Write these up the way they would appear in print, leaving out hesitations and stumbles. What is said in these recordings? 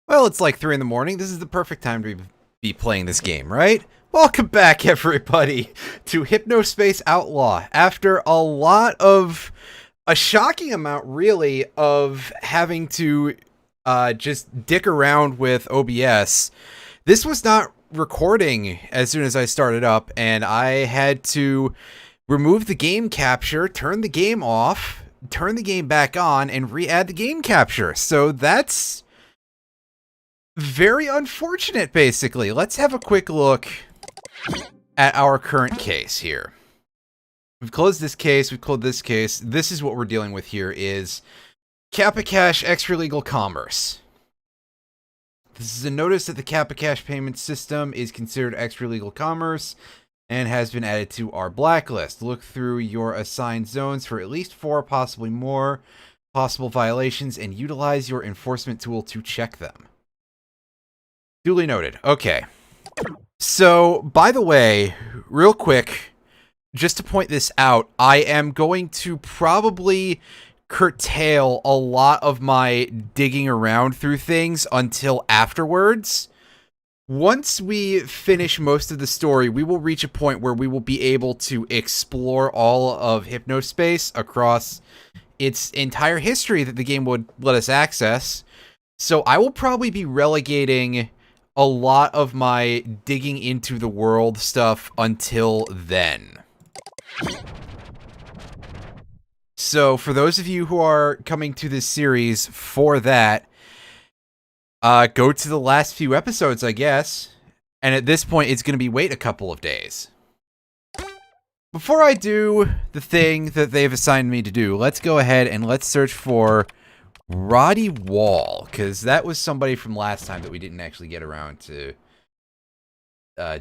Well, it's like 3 in the morning. This is the perfect time to be playing this game, right? Welcome back, everybody, to Hypnospace Outlaw. After a shocking amount, really, of having to just dick around with OBS, this was not recording as soon as I started up, and I had to remove the game capture, turn the game off, turn the game back on, and re-add the game capture. So that's very unfortunate, basically. Let's have a quick look at our current case here. We've closed this case, we've closed this case. This is what we're dealing with here is Kappa Cash extra legal commerce. This is a notice that the Kappa Cash payment system is considered extra legal commerce and has been added to our blacklist. Look through your assigned zones for at least 4, possibly more, possible violations and utilize your enforcement tool to check them. Duly noted. Okay. So, by the way, real quick, just to point this out, I am going to probably curtail a lot of my digging around through things until afterwards. Once we finish most of the story, we will reach a point where we will be able to explore all of Hypnospace across its entire history that the game would let us access. So I will probably be relegating a lot of my digging into the world stuff until then. So for those of you who are coming to this series for that, go to the last few episodes, I guess. And at this point, it's going to be wait a couple of days. Before I do the thing that they've assigned me to do, let's go ahead and let's search for Roddy Wall, because that was somebody from last time that we didn't actually get around to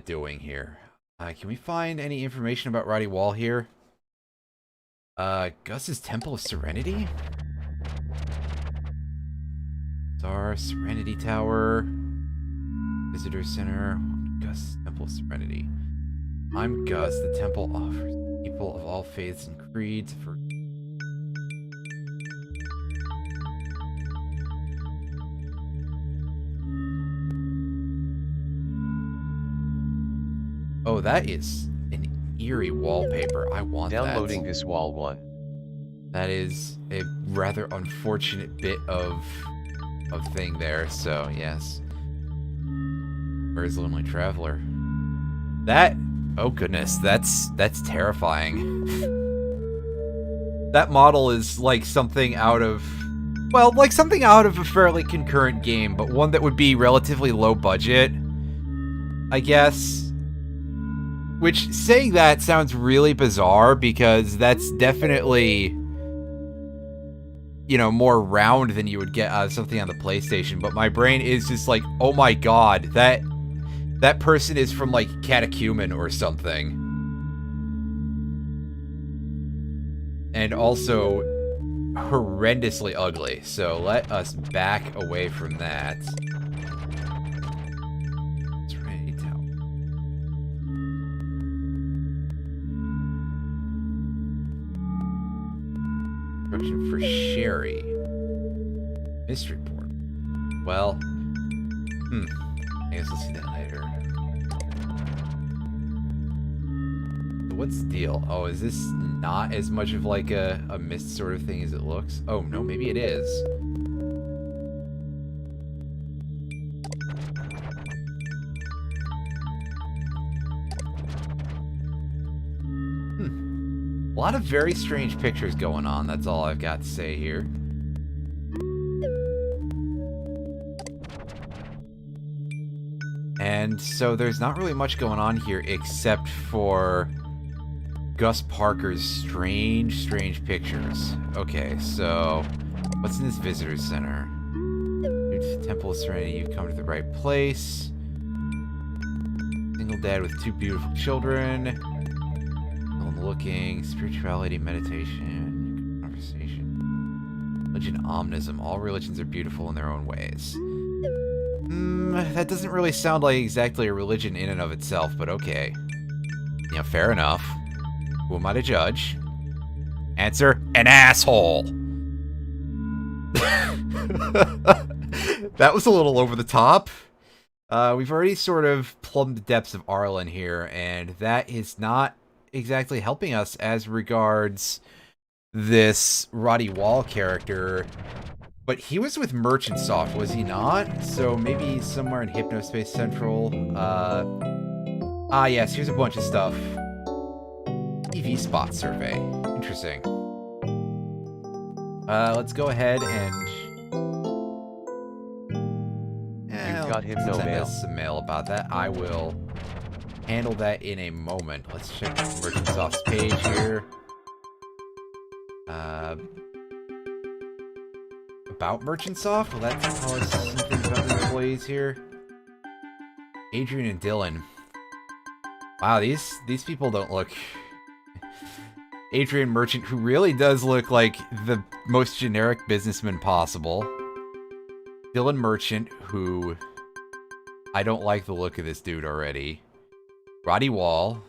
doing here. Can we find any information about Roddy Wall here? Gus's Temple of Serenity? Star, Serenity Tower, Visitor Center, Gus Temple of Serenity. I'm Gus. The temple offers people of all faiths and creeds for... Oh, that is an eerie wallpaper. I want that. Downloading this wall 1. That is a rather unfortunate bit of thing there, so yes. Where's Lonely Traveler? That, oh goodness, that's terrifying. That model is like something out of, well, like something out of a fairly concurrent game, but one that would be relatively low budget, I guess. Which, saying that sounds really bizarre, because that's definitely, you know, more round than you would get out of something on the PlayStation, but my brain is just like, oh my god, that person is from, like, Catechumen or something. And also horrendously ugly, so let us back away from that. For Sherry. Mystery Port. Well, I guess we'll see that later. So what's the deal? Oh, is this not as much of like a mist sort of thing as it looks? Oh, no, maybe it is. A lot of very strange pictures going on, that's all I've got to say here. And so there's not really much going on here except for Gus Parker's strange pictures. Okay, so what's in this visitor center? Temple of Serenity, you've come to the right place. Single dad with 2 beautiful children. Looking, spirituality, meditation, conversation, religion, omnism. All religions are beautiful in their own ways. That doesn't really sound like exactly a religion in and of itself, but okay. Yeah, fair enough. Who am I to judge? Answer, an asshole! That was a little over the top. We've already sort of plumbed the depths of Arlen here, and that is not exactly helping us as regards this Roddy Wall character. But he was with Merchant Soft, was he not? So maybe somewhere in Hypnospace Central. Yes, here's a bunch of stuff. TV spot survey. Interesting. Let's go ahead and... You've got Hypno send mail. us some mail about that. I will handle that in a moment. Let's check Merchant Soft's page here. About Merchant Soft? Will that tell us something about the employees here? Adrian and Dylan. Wow, these people don't look... Adrian Merchant, who really does look like the most generic businessman possible. Dylan Merchant, who... I don't like the look of this dude already. Roddy Wall.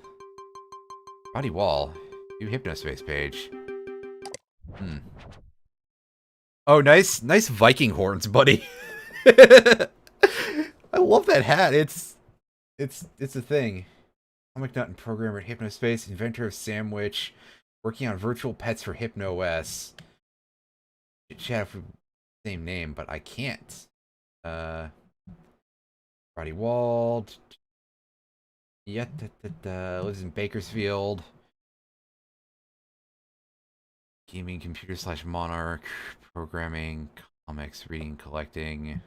Roddy Wall. New Hypnospace page. Oh, nice Viking horns, buddy. I love that hat. It's a thing. Comic nut and programmer at Hypnospace, inventor of Sandwich, working on virtual pets for HypnoS. Chat for same name, but I can't. Roddy Wald. Lives in Bakersfield. Gaming, computer / monarch, programming, comics, reading, collecting.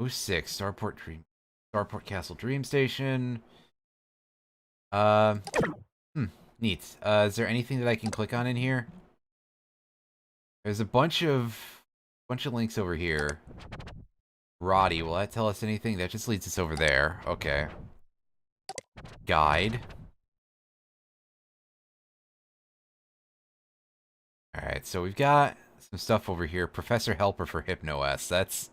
'06 Starport Castle Dream Station. Neat. Is there anything that I can click on in here? There's a bunch of links over here. Roddy, will that tell us anything? That just leads us over there. Okay. Guide. Alright, so we've got some stuff over here. Professor Helper for HypnoS. That's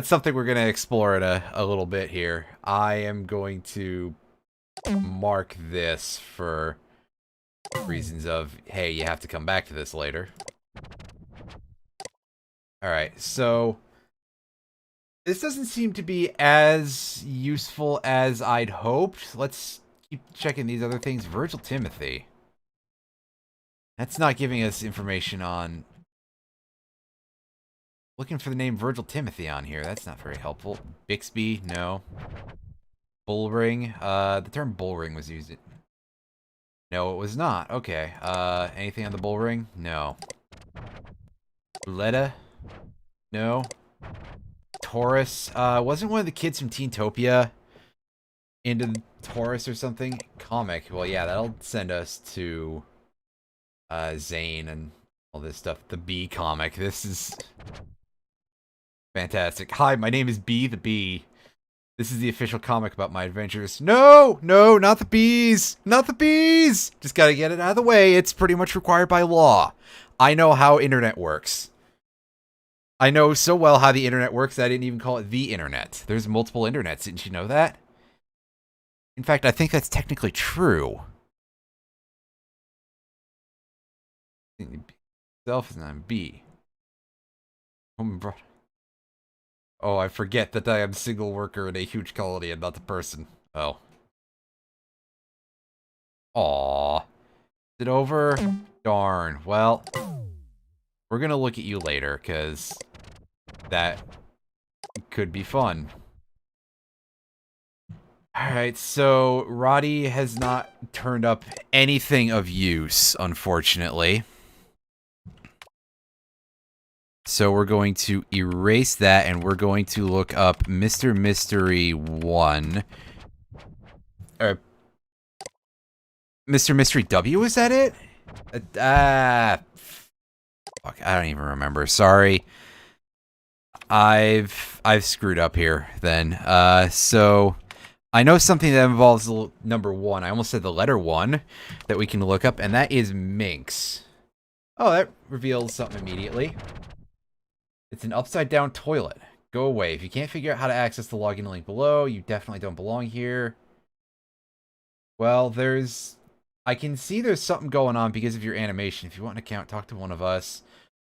something we're going to explore in a little bit here. I am going to mark this for reasons of, hey, you have to come back to this later. Alright, so this doesn't seem to be as useful as I'd hoped. Let's keep checking these other things. Virgil Timothy. That's not giving us information on... Looking for the name Virgil Timothy on here. That's not very helpful. Bixby, no. Bullring. The term bullring was used. No, it was not. Okay. Anything on the bullring? No. Letta? No. Taurus. Wasn't one of the kids from Teentopia into Taurus or something? Comic. Well, yeah, that'll send us to Zane and all this stuff. The Bee comic. This is fantastic. Hi, my name is Bee the Bee. This is the official comic about my adventures. No, not the bees. Not the bees. Just gotta get it out of the way. It's pretty much required by law. I know how internet works. I know so well how the internet works that I didn't even call it the internet. There's multiple internets. Didn't you know that? In fact, I think that's technically true. Self is not B. Oh, I forget that I am a single worker in a huge colony and not the person. Oh. Aww. Is it over? Darn. Well, we're gonna look at you later, because that could be fun. Alright, so Roddy has not turned up anything of use, unfortunately. So we're going to erase that, and we're going to look up Mr. Mystery 1. Or Mr. Mystery W, is that it? Fuck, I don't even remember. Sorry. I've screwed up here then. So I know something that involves number 1. I almost said the letter 1 that we can look up, and that is Minx. Oh, that reveals something immediately. It's an upside-down toilet. Go away. If you can't figure out how to access the login link below, you definitely don't belong here. Well, I can see there's something going on because of your animation. If you want an account, talk to one of us.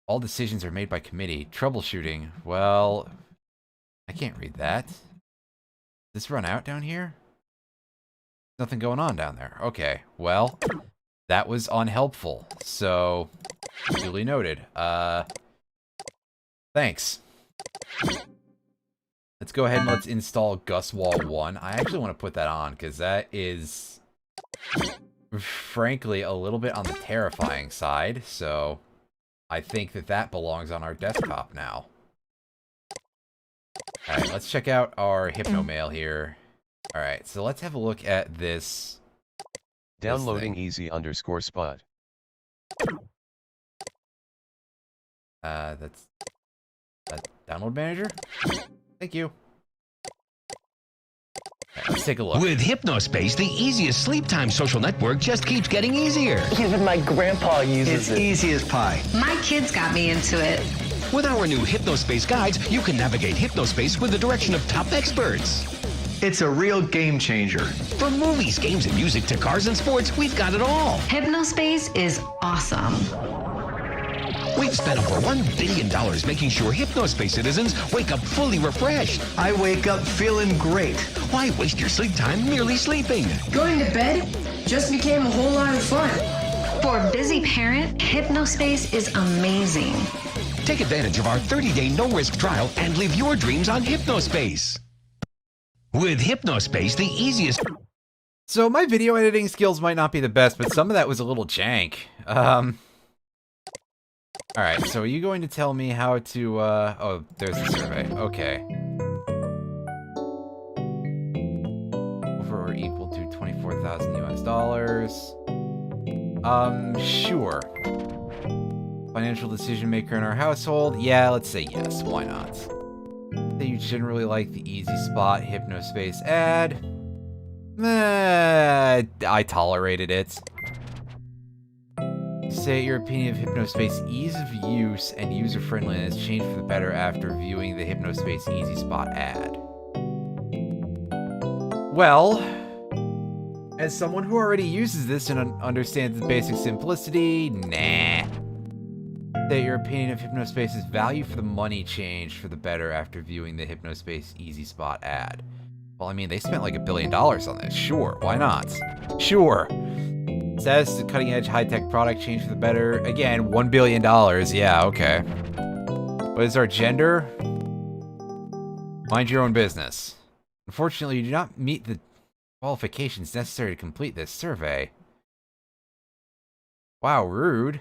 All decisions are made by committee. Troubleshooting. Well, I can't read that. Does this run out down here? Nothing going on down there. Okay, well, that was unhelpful. So, duly noted. Thanks. Let's go ahead and let's install Guswall 1. I actually want to put that on because that is, frankly, a little bit on the terrifying side. So, I think that belongs on our desktop now. Alright, let's check out our Hypnomail here. Alright, so let's have a look at this. Downloading easy_spot. That's download manager? Thank you. Right, let's take a look. With Hypnospace, the easiest sleep time social network just keeps getting easier. Even my grandpa uses it. It's easy as pie. My kids got me into it. With our new Hypnospace guides, you can navigate Hypnospace with the direction of top experts. It's a real game changer. From movies, games, and music to cars and sports, we've got it all. Hypnospace is awesome. We've spent over $1 billion making sure Hypnospace citizens wake up fully refreshed. I wake up feeling great. Why waste your sleep time merely sleeping? Going to bed just became a whole lot of fun. For a busy parent, Hypnospace is amazing. Take advantage of our 30-day no-risk trial and live your dreams on Hypnospace. With Hypnospace, the easiest... So my video editing skills might not be the best, but some of that was a little jank. Alright, so are you going to tell me how to, oh, there's the survey. Okay. Over or equal to 24,000 US dollars. Sure. Financial decision maker in our household? Yeah, let's say yes. Why not? Say you generally like the Easy Spot Hypnospace ad. I tolerated it. Say your opinion of Hypnospace ease of use and user friendliness changed for the better after viewing the Hypnospace Easy Spot ad. Well, as someone who already uses this and understands the basic simplicity, nah. Say your opinion of Hypnospace's value for the money changed for the better after viewing the Hypnospace Easy Spot ad. Well, I mean, they spent like $1 billion on this. Sure, why not? Sure. Status is a cutting-edge, high-tech product changed for the better. Again, $1 billion. Yeah, okay. What is our gender? Mind your own business. Unfortunately, you do not meet the qualifications necessary to complete this survey. Wow, rude.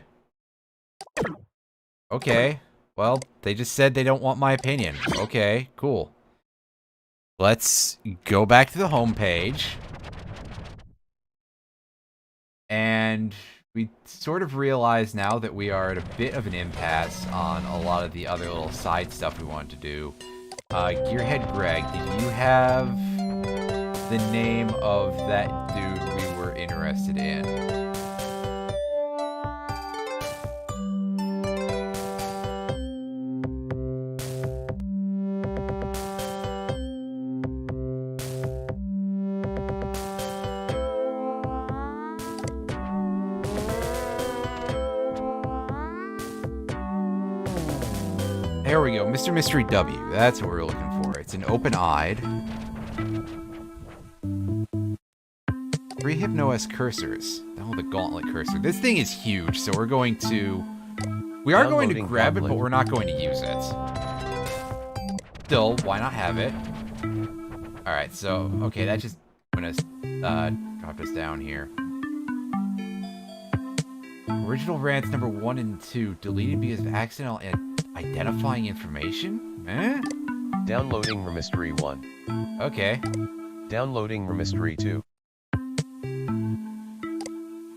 Okay. Well, they just said they don't want my opinion. Okay, cool. Let's go back to the home page. And we sort of realize now that we are at a bit of an impasse on a lot of the other little side stuff we wanted to do. Gearhead Greg, did you have the name of that dude we were interested in? There we go, Mr. Mystery W. That's what we're looking for. It's an open-eyed. 3 Hypno-S cursors. Oh, the gauntlet cursor. This thing is huge, so we're going to... We are going to grab it, but we're not going to use it. Still, why not have it? Alright, so... Okay, that just... I'm gonna drop us down here. Original rants number 1 and 2 deleted because of accidental and identifying information? Eh? Downloading Mystery 1. Okay. Downloading Mystery 2.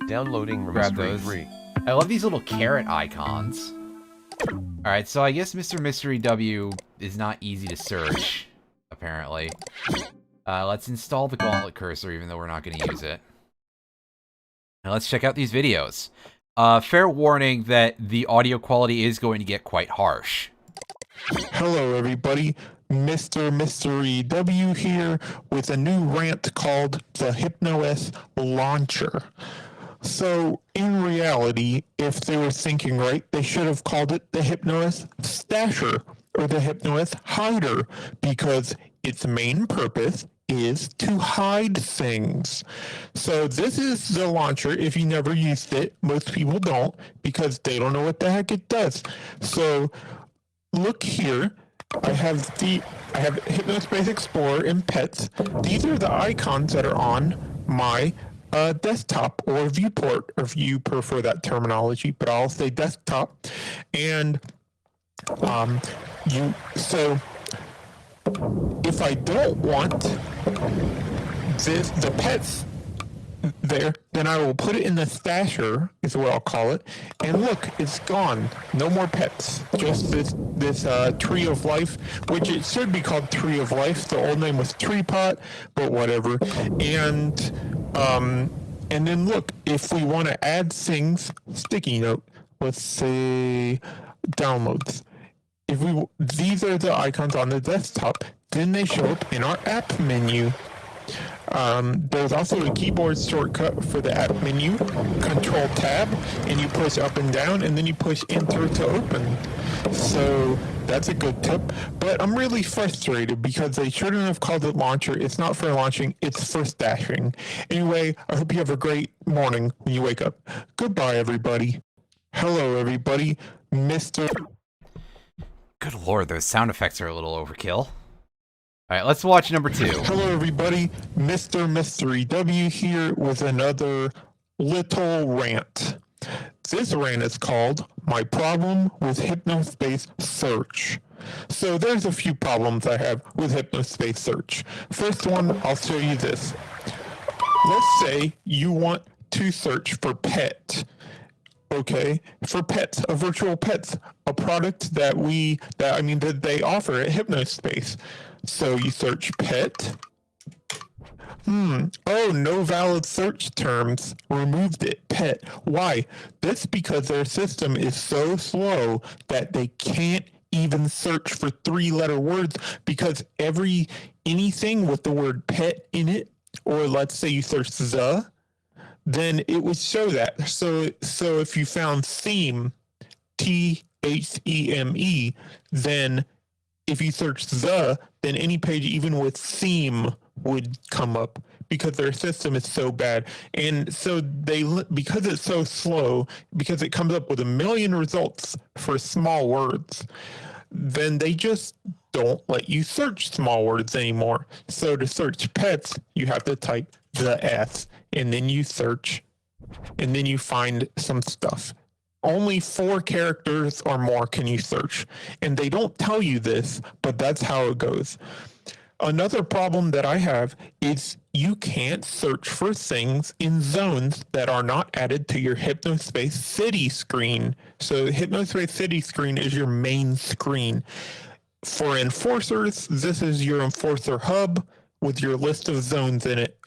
Downloading Grab Mystery those. 3. I love these little carrot icons. Alright, so I guess Mr. Mystery W is not easy to search, apparently. Let's install the gauntlet cursor, even though we're not going to use it. Now let's check out these videos. Fair warning that the audio quality is going to get quite harsh. Hello, everybody. Mr. Mystery W here with a new rant called the HypnoS Launcher. So, in reality, if they were thinking right, they should have called it the HypnoS Stasher or the HypnoS Hider because its main purpose is to hide things. So this is the launcher. If you never used it, most people don't because they don't know what the heck it does. So look here. I have Hypnospace Explorer and Pets. These are the icons that are on my desktop or viewport, if you prefer that terminology, but I'll say desktop. And if I don't want the pets there, then I will put it in the stasher, is what I'll call it. And look, it's gone. No more pets. Just this tree of life, which it should be called Tree of Life. The old name was Tree Pot, but whatever. And then look, if we want to add things, sticky note, let's say downloads. These are the icons on the desktop, then they show up in our app menu. There's also a keyboard shortcut for the app menu, Control Tab, and you push up and down, and then you push Enter to open. So that's a good tip. But I'm really frustrated because they shouldn't have called it Launcher. It's not for launching, it's for stashing. Anyway, I hope you have a great morning when you wake up. Goodbye, everybody. Hello, everybody. Mr. Good lord, those sound effects are a little overkill. All right, let's watch number 2. Hello, everybody. Mr. Mystery W here with another little rant. This rant is called My Problem with Hypnospace Search. So there's a few problems I have with Hypnospace Search. First one, I'll show you this. Let's say you want to search for pet. Okay, for pets, a virtual pets, a product that they offer at Hypnospace. So you search pet. Oh, no valid search terms. Removed it. Pet. Why? That's because their system is so slow that they can't even search for 3-letter words because anything with the word pet in it, or let's say you search the, then it would show that. So if you found theme, THEME, then if you search then any page even with theme would come up because their system is so bad. And so because it's so slow, because it comes up with 1 million results for small words, then they just don't let you search small words anymore. So to search pets, you have to type the S, and then you search, and then you find some stuff. Only 4 characters or more can you search. And they don't tell you this, but that's how it goes. Another problem that I have is you can't search for things in zones that are not added to your Hypnospace City screen. So Hypnospace City screen is your main screen. For enforcers, this is your enforcer hub with your list of zones in it.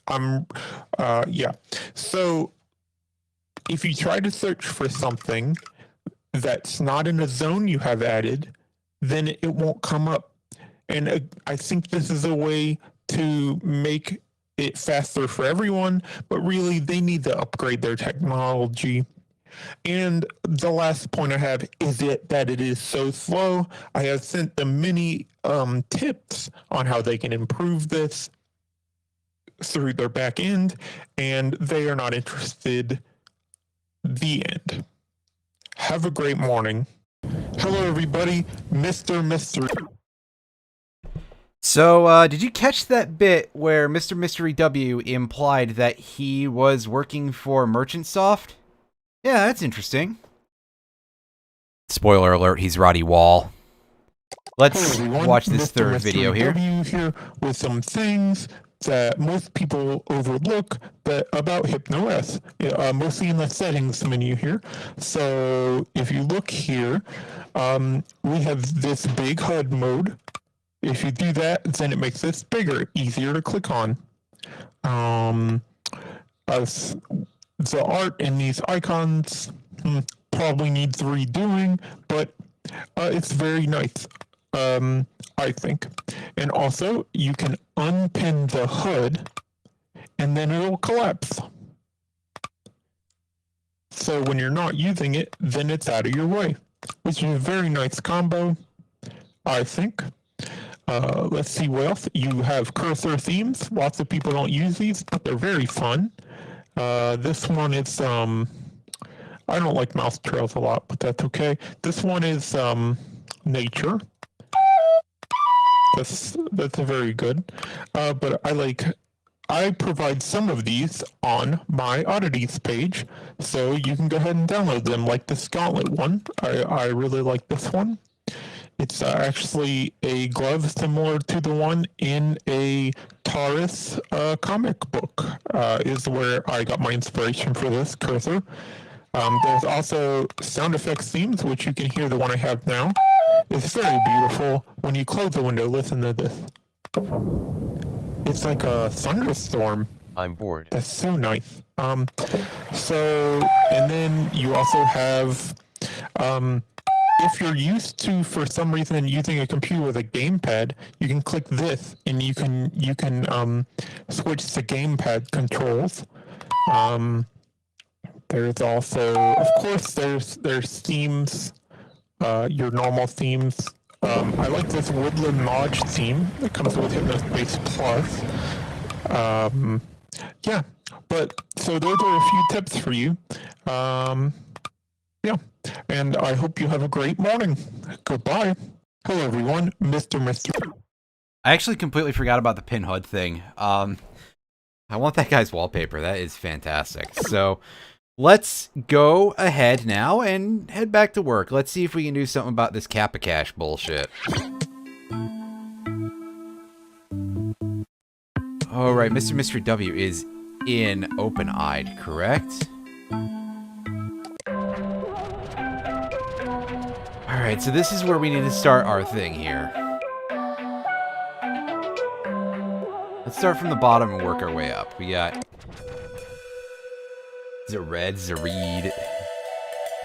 So if you try to search for something that's not in a zone you have added, then it won't come up. And I think this is a way to make it faster for everyone, but really they need to upgrade their technology. And the last point I have is that it is so slow. I have sent them many tips on how they can improve this through their back end, and they are not interested. The end. Have a great morning. Hello, everybody. Mr. Mystery. So, did you catch that bit where Mr. Mystery W implied that he was working for Merchant Soft? Yeah, that's interesting. Spoiler alert, he's Roddy Wall. Let's watch this third video here. W here with some things that most people overlook about HypnoS, mostly in the settings menu here. So if you look here, we have this big HUD mode. If you do that, then it makes this bigger, easier to click on. The art in these icons probably needs redoing, but it's very nice. I think. And also, you can unpin the hood, and then it'll collapse. So when you're not using it, then it's out of your way, which is a very nice combo, I think. Let's see what else. You have cursor themes. Lots of people don't use these, but they're very fun. This one is, I don't like mouse trails a lot, but that's okay. This one is nature. That's a very good. But I provide some of these on my oddities page, so you can go ahead and download them, like this gauntlet one. I really like this one. It's actually a glove similar to the one in a Taurus comic book, is where I got my inspiration for this cursor. There's also sound effects themes, which you can hear the one I have now. It's very beautiful. When you close the window, listen to this. It's like a thunderstorm. I'm bored. That's so nice. And then you also have, if you're used to, for some reason, using a computer with a gamepad, you can click this, and you can switch to gamepad controls. There's also, of course, there's themes, your normal themes. I like this Woodland Lodge theme that comes with Hypnospace Plus. Yeah, but so those are a few tips for you. Yeah, and I hope you have a great morning. Goodbye. Hello, everyone. Mr. I actually completely forgot about the pin hood thing. I want that guy's wallpaper. That is fantastic. So let's go ahead now and head back to work. Let's see if we can do something about this Kappa Cash bullshit. All right, Mr. Mystery W is in open-eyed, correct? All right, so this is where we need to start our thing here. Let's start from the bottom and work our way up. We got Zared, Zareed,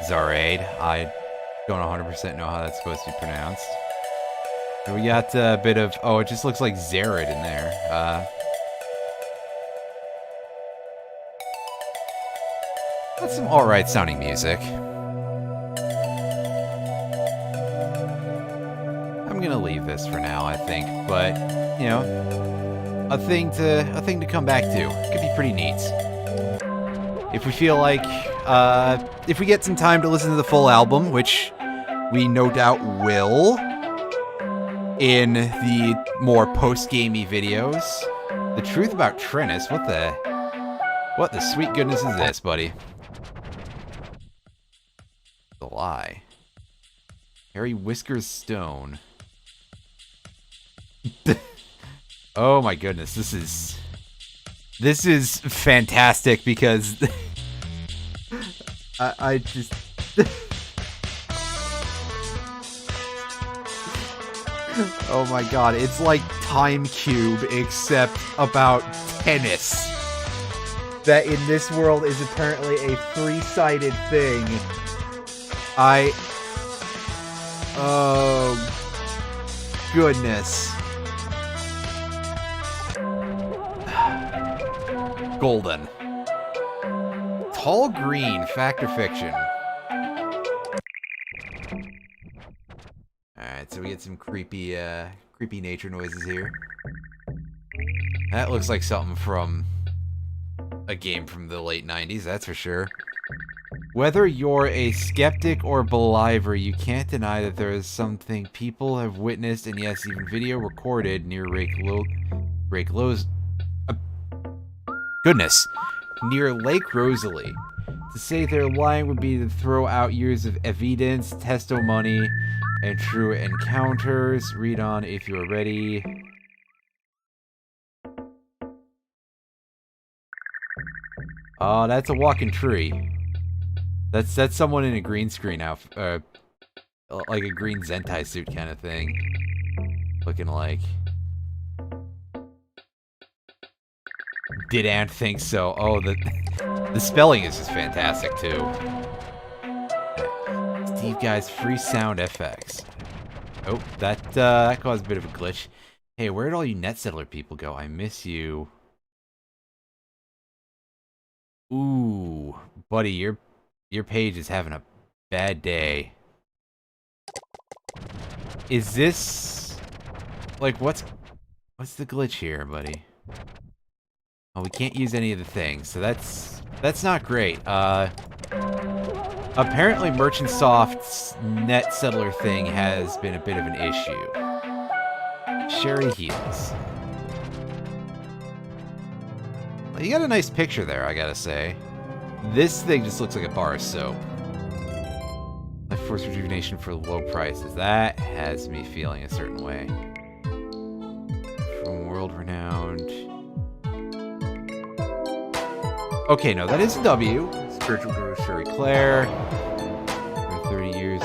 Zared. I don't 100% know how that's supposed to be pronounced. And we got a bit of, oh, it just looks like Zared in there. That's some alright sounding music. I'm gonna leave this for now, I think, but, you know, a thing to come back to. Could be pretty neat. If we feel like, if we get some time to listen to the full album, which we no doubt will, in the more post-gamey videos. The truth about Trinus, what the sweet goodness is this, buddy? The lie. Harry Whiskers Stone. Oh my goodness, this is fantastic because I just oh my god, it's like Time Cube except about tennis. That in this world is apparently a three-sided thing. Oh goodness. Golden. Tall green, fact or fiction? Alright, so we get some creepy nature noises here. That looks like something from a game from the late 90s, that's for sure. Whether you're a skeptic or believer, you can't deny that there is something people have witnessed, and yes, even video recorded near near Lake Rosalie. To say they're lying would be to throw out years of evidence, testimony, and true encounters. Read on if you're ready. Oh, that's a walking tree. That's someone in a green screen outfit, like a green Zentai suit kind of thing. Looking like. Did Ant think so? Oh, the spelling is just fantastic too. Steve Guy's free sound FX. Oh, that caused a bit of a glitch. Hey, where'd all you net settler people go? I miss you. Ooh, buddy, your page is having a bad day. Is this like what's the glitch here, buddy? Oh, we can't use any of the things, so that's not great. Apparently Merchant Soft's net settler thing has been a bit of an issue. Sherry Heels. Well, you got a nice picture there, I gotta say. This thing just looks like a bar of soap. Life Force Rejuvenation for low prices. That has me feeling a certain way. From World Renowned. Okay, no, that is a W. Spiritual Guru Sherry Claire. For 30 years.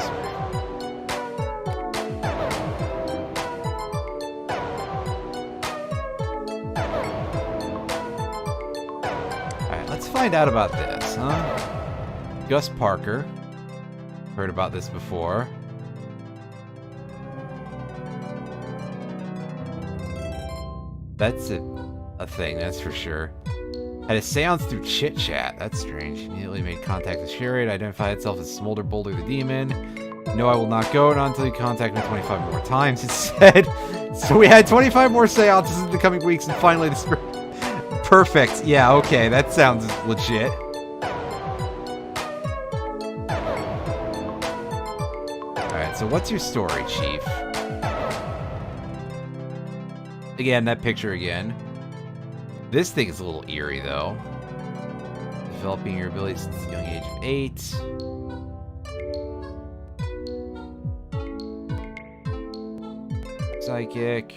Alright, let's find out about this, huh? Gus Parker. Heard about this before. That's a thing, that's for sure. Had a seance through chit chat. That's strange. Immediately made contact with Sherry. Identified itself as Smolder Boulder the Demon. No, I will not go, not until you contact me 25 more times, it said. So we had 25 more seances in the coming weeks, and finally the spirit. Perfect. Yeah, okay, that sounds legit. Alright, so what's your story, Chief? Again, that picture again. This thing is a little eerie, though. Developing your abilities since the young age of 8. Psychic.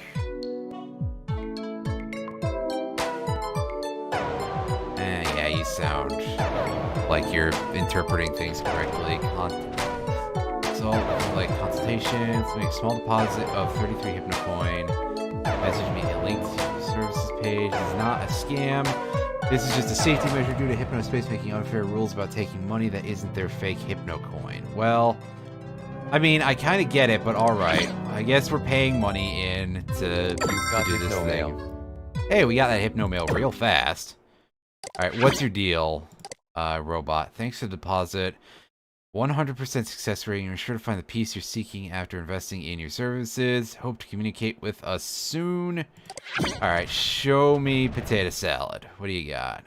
Yeah, you sound like you're interpreting things correctly. So, like consultations, make a small deposit of 33 Hypnocoin. Message me a link to the services page. This is not a scam. This is just a safety measure due to Hypnospace making unfair rules about taking money that isn't their fake Hypnocoin. Well, I mean, I kind of get it, but alright. I guess we're paying money in to do this thing. Hey, we got that Hypnomail real fast. Alright, what's your deal, robot? Thanks for the deposit. 100% success rate. You're sure to find the peace you're seeking after investing in your services. Hope to communicate with us soon. Alright, show me potato salad. What do you got?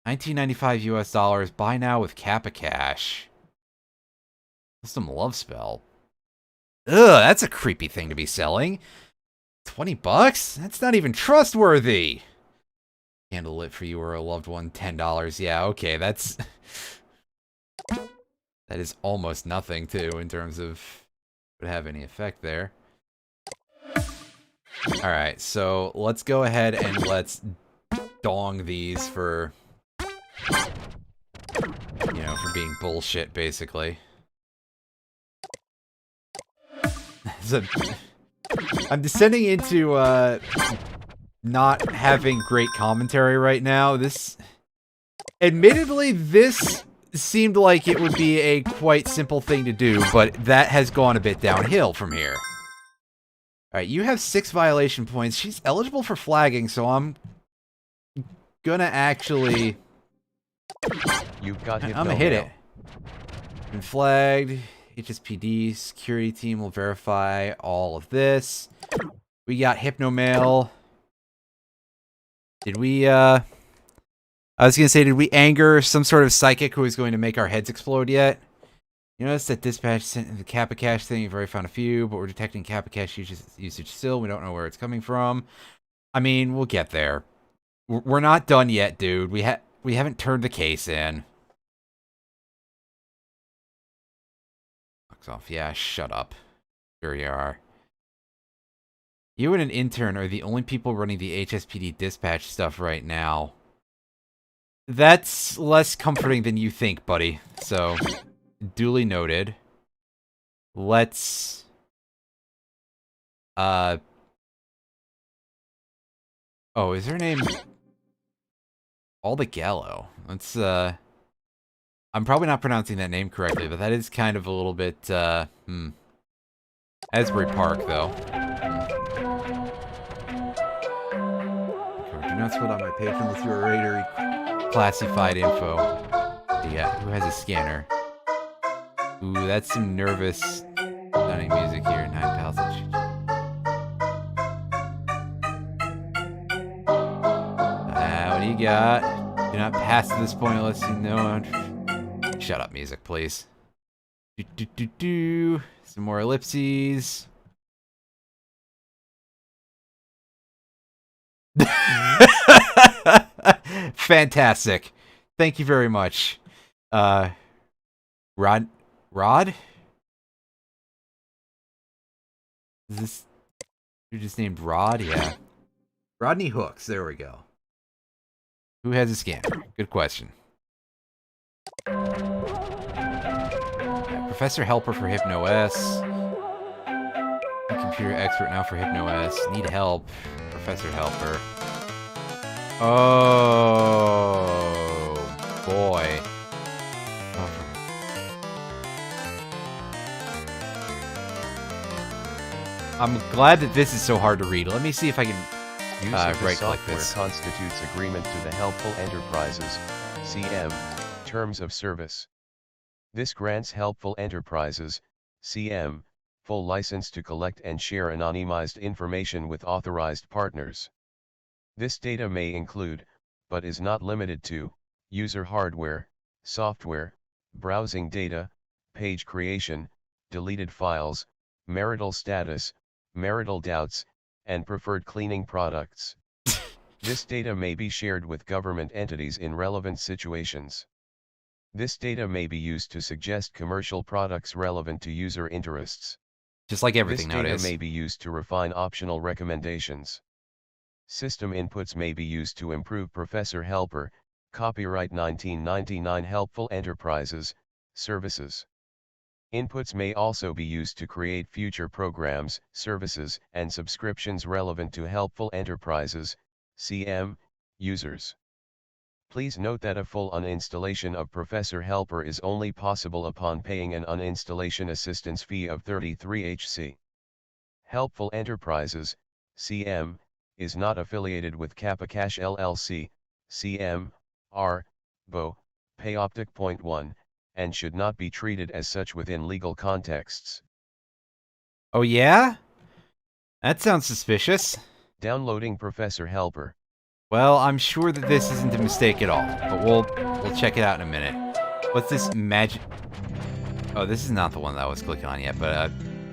$19.95 US. Buy now with Kappa Cash. Custom love spell. Ugh, that's a creepy thing to be selling. 20 bucks? That's not even trustworthy. Candle lit for you or a loved one. $10. Yeah, okay, that's... That is almost nothing, too, in terms of would have any effect there. Alright, so let's go ahead and let's dong these for, you know, for being bullshit, basically. So, I'm descending into, not having great commentary right now. Admittedly, this seemed like it would be a quite simple thing to do, but that has gone a bit downhill from here. Alright, you have 6 violation points. She's eligible for flagging, so I'm gonna actually... You've got I'm gonna hit it. Been flagged. HSPD security team will verify all of this. We got Hypnomail. Did we, I was going to say, did we anger some sort of psychic who is going to make our heads explode yet? You notice that dispatch sent the Kappa Cash thing. You've already found a few, but we're detecting Kappa Cash usage still. We don't know where it's coming from. I mean, we'll get there. We're not done yet, dude. We haven't turned the case in. Fucks off. Yeah, shut up. Sure you are. You and an intern are the only people running the HSPD dispatch stuff right now. That's less comforting than you think, buddy. So, duly noted. Let's... Oh, is her name... Aldegallo. Let's, I'm probably not pronouncing that name correctly, but that is kind of a little bit, Asbury Park, though. Do not split on my page unless you are ready to classified info. Yeah, who has a scanner? Ooh, that's some nervous sounding music here. 9,000. What do you got? Do not pass to this point unless you know. Shut up, music, please. Some more ellipses. Fantastic. Thank you very much. Rod? Is this... You're just named Rod? Yeah. Rodney Hooks. There we go. Who has a scanner? Good question. Professor Helper for HypnoS. Computer expert now for HypnoS. Need help. Professor Helper. Oh boy. I'm glad that this is so hard to read. Let me see if I can Use of the right-click software this. constitutes agreement to the Helpful Enterprises (CM) terms of service. This grants Helpful Enterprises (CM) full license to collect and share anonymized information with authorized partners. This data may include, but is not limited to, user hardware, software, browsing data, page creation, deleted files, marital status, marital doubts, and preferred cleaning products. This data may be shared with government entities in relevant situations. This data may be used to suggest commercial products relevant to user interests. Just like everything this data nowadays. may be used to refine optional recommendations. System inputs may be used to improve Professor Helper, copyright 1999 Helpful Enterprises, services. Inputs may also be used to create future programs, services, and subscriptions relevant to Helpful Enterprises, CM, users. Please note that a full uninstallation of Professor Helper is only possible upon paying an uninstallation assistance fee of 33 HC. Helpful Enterprises, CM, is not affiliated with Kappa Cash LLC, CM, R, BO, Payoptic.1, and should not be treated as such within legal contexts. Oh yeah? That sounds suspicious. Downloading Professor Helper. Well, I'm sure that this isn't a mistake at all, but we'll check it out in a minute. What's this magic? Oh, this is not the one that I was clicking on yet, but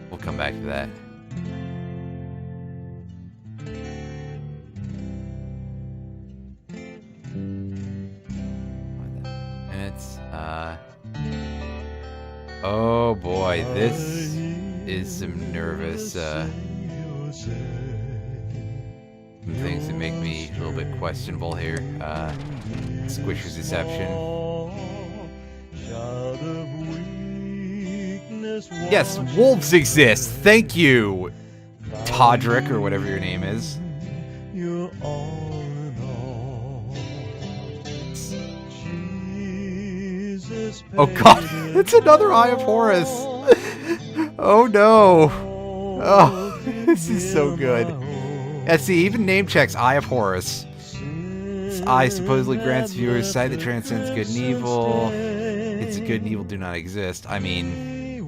we'll come back to that. Minutes. Oh boy, this is some nervous some things that make me a little bit questionable here. Squisher's Deception. Yes, wolves exist. Thank you, Todrick, or whatever your name is. Oh god, it's another Eye of Horus. Oh no. Oh, this is so good. Yeah, see, even name checks Eye of Horus. This eye supposedly grants viewers sight that transcends good and evil. It's a good and evil do not exist. I mean,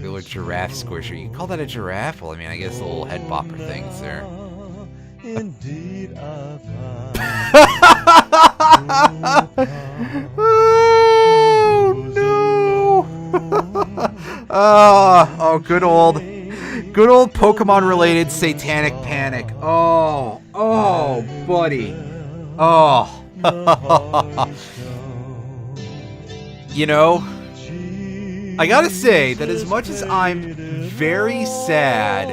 little giraffe squisher. You can call that a giraffe? Well, I mean, I guess the little head bopper things there. Oh no! Oh, good old Pokemon-related satanic panic. Oh, buddy. Oh. You know, I gotta say that as much as I'm very sad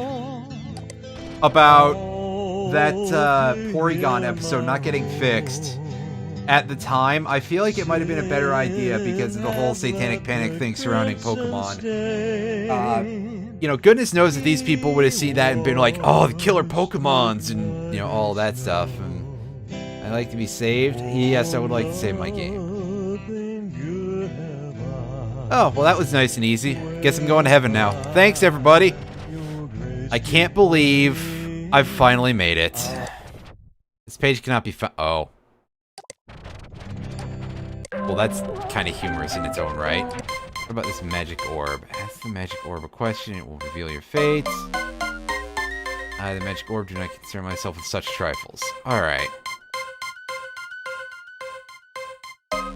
about that Porygon episode not getting fixed at the time, I feel like it might have been a better idea because of the whole satanic panic thing surrounding Pokemon. You know, goodness knows that these people would have seen that and been like, oh, the killer Pokemons and, you know, all that stuff. And I'd like to be saved. Yes, I would like to save my game. Oh, well, that was nice and easy. Guess I'm going to heaven now. Thanks, everybody. I can't believe I've finally made it. This page cannot be found. Oh. Well, that's kind of humorous in its own right. What about this magic orb? Ask the magic orb a question. It will reveal your fate. I, the magic orb, do not concern myself with such trifles. Alright.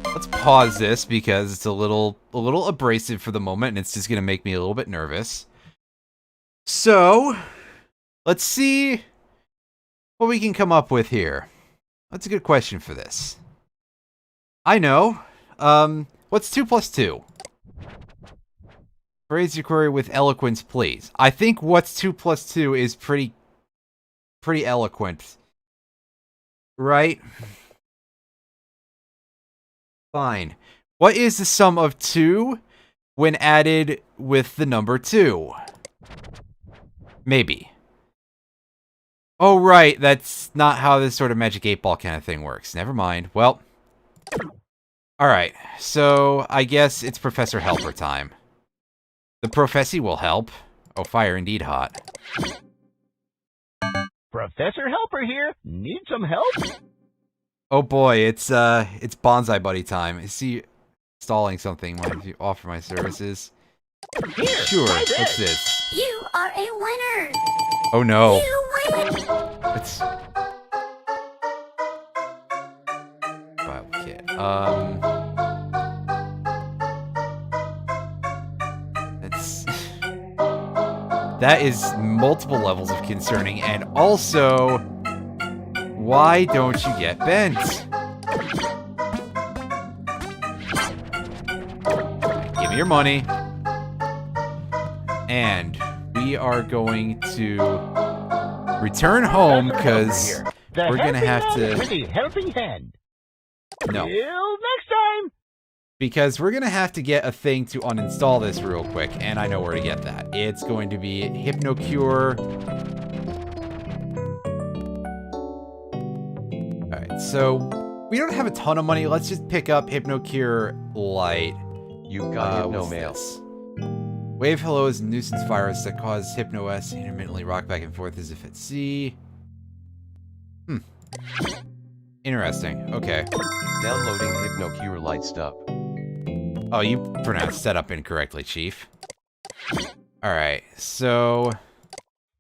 Let's pause this because it's a little abrasive for the moment, and it's just going to make me a little bit nervous. So, let's see what we can come up with here. That's a good question for this. I know. What's 2 plus 2? Phrase your query with eloquence, please. I think what's 2 plus 2 is pretty eloquent. Right? Fine. What is the sum of 2 when added with the number 2? Maybe. Oh, right. That's not how this sort of Magic 8-Ball kind of thing works. Never mind. Well. Alright. So, I guess it's Professor Helper time. The Professy will help. Oh, fire indeed hot. Professor Helper here. Need some help? Oh boy, it's Bonsai Buddy time. Is he installing something? Might you offer my services? Here, Sure, what's this? You are a winner. Oh no. You win. It's... Wow, okay. That's... That is multiple levels of concerning, and also... Why don't you get bent? Give me your money. And we are going to return home because we're going to have to... With a helping hand. No. Till next time. Because we're going to have to get a thing to uninstall this real quick, and I know where to get that. It's going to be HypnoCure. Alright, so we don't have a ton of money. Let's just pick up HypnoCure Lite. You've got Hypno Mail. Wave Hello is a nuisance virus that causes HypnoS to intermittently rock back and forth as if at sea. Interesting. Okay. Downloading HypnoCure Lite stop. Oh, you pronounced setup incorrectly, Chief. Alright, so...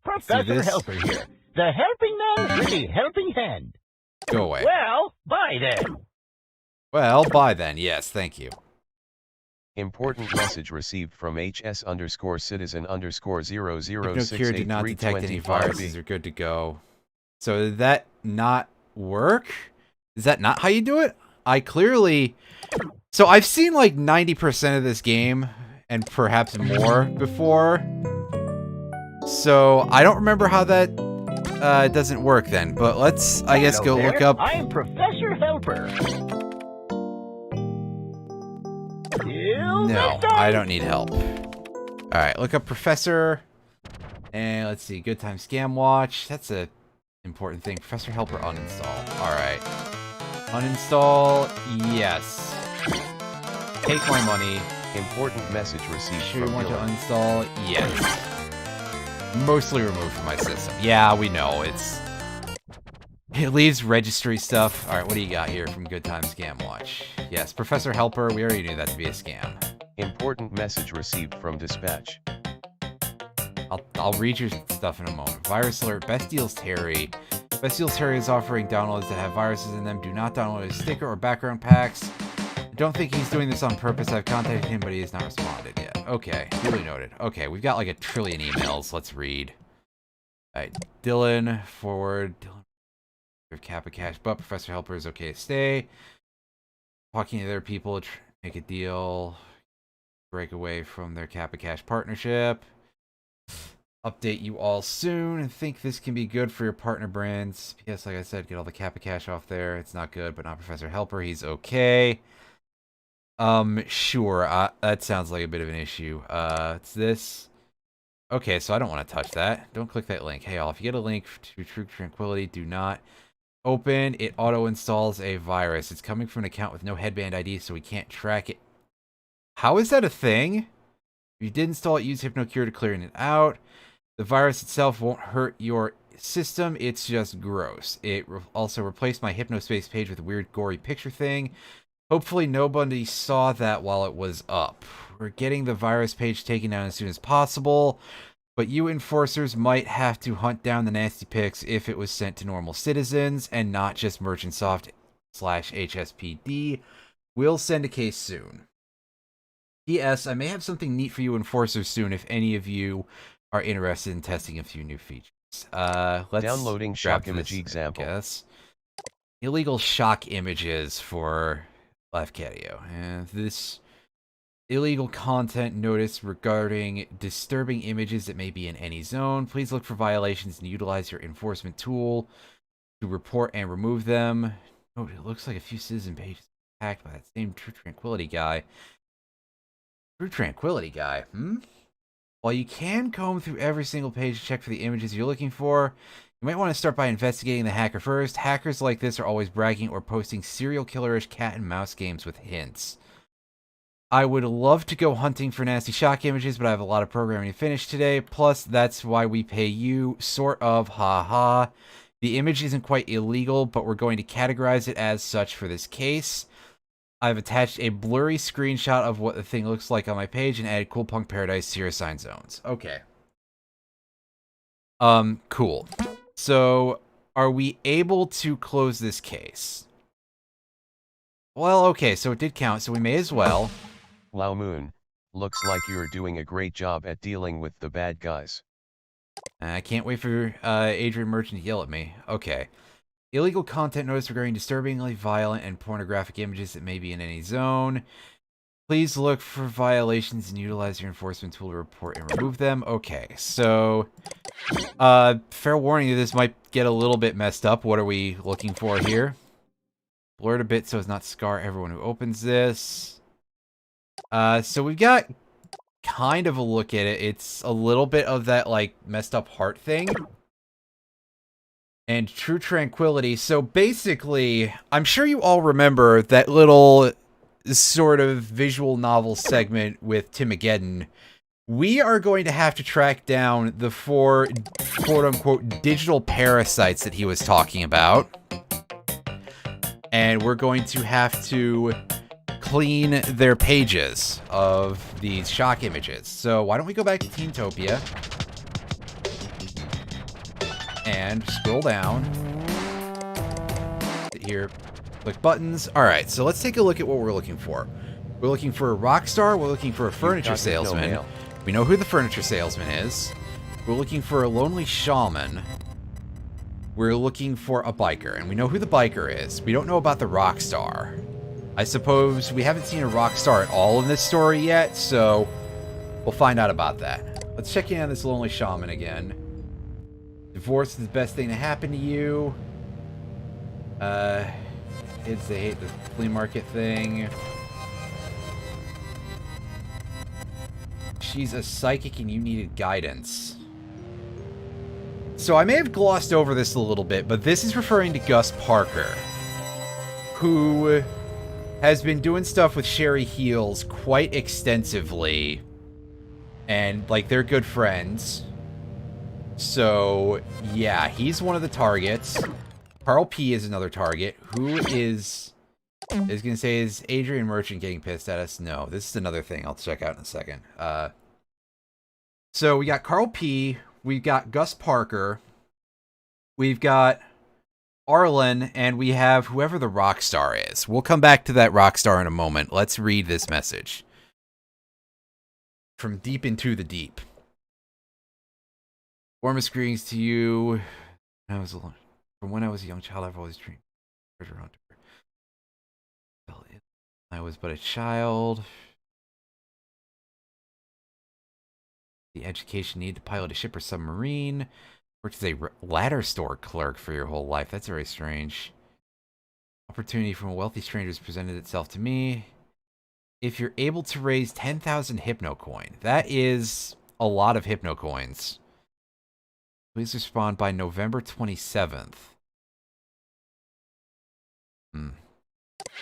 Professor Helper here. The helping man with a helping hand. Go away. Well, bye then. Well, bye then. Yes, thank you. Important message received from HS_citizen_00683225B. HypnoCure did not detect any viruses. Are good to go. So did that not work? Is that not how you do it? I clearly... So I've seen like 90% of this game, and perhaps more, before. So I don't remember how that doesn't work then. But let's, I guess, go look up... I'm Professor Helper. No, I don't need help. Alright, look up Professor. And let's see, Good Time Scam Watch. That's a important thing. Professor Helper uninstall. Alright. Uninstall, yes. Take my money. Important message received Sure from you want to Dylan. uninstall? Yes. Mostly removed from my system. Yeah, we know. It leaves registry stuff. Alright, what do you got here from Good Time Scam Watch? Yes, Professor Helper, we already knew that to be a scam. Important message received from dispatch. I'll read your stuff in a moment. Virus alert, Best Deals Terry. Best Deals Terry is offering downloads that have viruses in them. Do not download his sticker or background packs. I don't think he's doing this on purpose. I've contacted him, but he has not responded yet. Okay, duly noted. Okay, we've got like 1 trillion emails. Let's read. Alright, Dylan, forward. Dylan, Kappa Cash, but Professor Helper is okay to stay. Talking to other people, make a deal. Break away from their Kappa Cash partnership. Update you all soon. I think this can be good for your partner brands. Yes, like I said, get all the Kappa Cash off there. It's not good, but not Professor Helper. He's okay. Sure. That sounds like a bit of an issue. It's this. Okay, so I don't want to touch that. Don't click that link. Hey, all, if you get a link to True Tranquility, do not open. It auto installs a virus. It's coming from an account with no headband ID, so we can't track it. How is that a thing? If you did install it, use HypnoCure to clearing it out. The virus itself won't hurt your system. It's just gross. It also replaced my Hypnospace page with a weird gory picture thing. Hopefully nobody saw that while it was up. We're getting the virus page taken down as soon as possible, but you enforcers might have to hunt down the nasty pics if it was sent to normal citizens and not just merchantsoft/HSPD. We'll send a case soon. P.S. I may have something neat for you enforcers soon if any of you are interested in testing a few new features. Let's downloading shock image example. Guess. Illegal shock images for Lafcadio. And this illegal content notice regarding disturbing images that may be in any zone. Please look for violations and utilize your enforcement tool to report and remove them. Oh, it looks like a few citizen pages hacked by that same True Tranquility guy. True Tranquility guy, While you can comb through every single page to check for the images you're looking for, you might want to start by investigating the hacker first. Hackers like this are always bragging or posting serial killerish cat and mouse games with hints. I would love to go hunting for nasty shock images, but I have a lot of programming to finish today. Plus, that's why we pay you, sort of, haha. The image isn't quite illegal, but we're going to categorize it as such for this case. I've attached a blurry screenshot of what the thing looks like on my page and added Cool Punk Paradise Zero Sign Zones. Okay. Cool. So, are we able to close this case? Well, okay, so it did count, so we may as well. Lao Moon, looks like you're doing a great job at dealing with the bad guys. I can't wait for Adrian Merchant to yell at me. Okay. Illegal content notice regarding disturbingly violent and pornographic images that may be in any zone. Please look for violations and utilize your enforcement tool to report and remove them. Okay, so fair warning, this might get a little bit messed up. What are we looking for here? Blur it a bit so as not to scar everyone who opens this. So we've got kind of a look at it. It's a little bit of that, like, messed up heart thing. And True Tranquility. So basically, I'm sure you all remember that little sort of visual novel segment with Timogeddon. We are going to have to track down the 4 quote-unquote digital parasites that he was talking about. And we're going to have to clean their pages of these shock images. So why don't we go back to Teentopia and scroll down here, click buttons. All right, so let's take a look at what we're looking for. We're looking for a rock star. We're looking for a furniture salesman. We know who the furniture salesman is. We're looking for a lonely shaman. We're looking for a biker, and we know who the biker is. We don't know about the rock star. I suppose we haven't seen a rock star at all in this story yet, so we'll find out about that. Let's check in on this lonely shaman again. Divorce is the best thing to happen to you. Kids, they hate the flea market thing. She's a psychic and you needed guidance. So I may have glossed over this a little bit, but this is referring to Gus Parker, who has been doing stuff with Sherry Heels quite extensively. And, like, they're good friends. So, yeah, he's one of the targets. Carl P. is another target. Who is going to say, is Adrian Merchant getting pissed at us? No, this is another thing I'll check out in a second. So we got Carl P., we've got Gus Parker, we've got Arlen, and we have whoever the rock star is. We'll come back to that rock star in a moment. Let's read this message. From deep into the deep. Warmest greetings to you. From when I was a young child, I've always dreamed of treasure hunter. I was but a child. The education need to pilot a ship or submarine. Worked as a ladder store clerk for your whole life. That's very strange. Opportunity from a wealthy stranger has presented itself to me. If you're able to raise 10,000 Hypnocoin, that is a lot of Hypnocoins. Please respond by November 27th.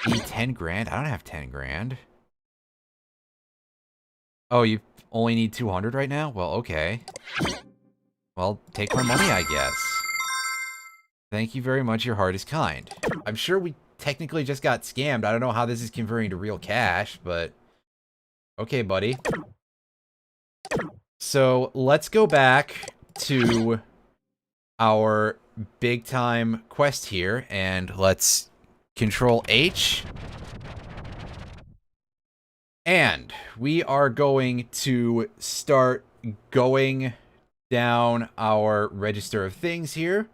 Need 10 grand? I don't have 10 grand. Oh, you only need 200 right now? Well, okay. Well, take my money, I guess. Thank you very much, your heart is kind. I'm sure we technically just got scammed. I don't know how this is converting to real cash, but... Okay, buddy. So, let's go back to our big-time quest here, and let's Control H. And we are going to start going down our register of things here.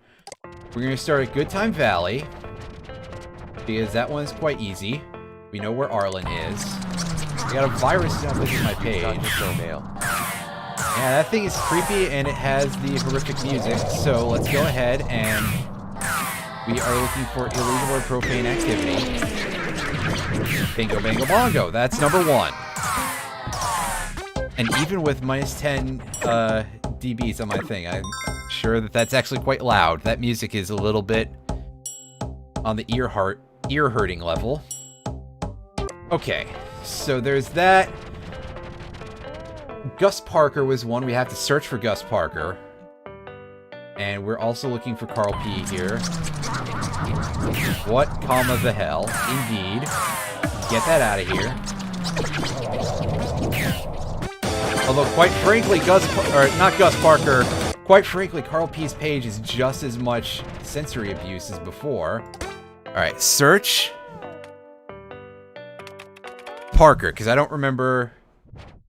We're going to start at Good Time Valley, because that one's quite easy. We know where Arlen is. I got a virus now. This is my page. Yeah, that thing is creepy, and it has the horrific music, so let's go ahead and we are looking for illegal or profane activity. Bingo, bango, bongo. That's number 1. And even with minus 10 dBs on my thing, I'm sure that that's actually quite loud. That music is a little bit on the ear-hurting level. Okay, so there's that. Gus Parker was one. We have to search for Gus Parker. And we're also looking for Carl P. here. What, comma, the hell? Indeed. Get that out of here. Although, quite frankly, not Gus Parker, quite frankly, Carl P.'s page is just as much sensory abuse as before. Alright, search Parker, because I don't remember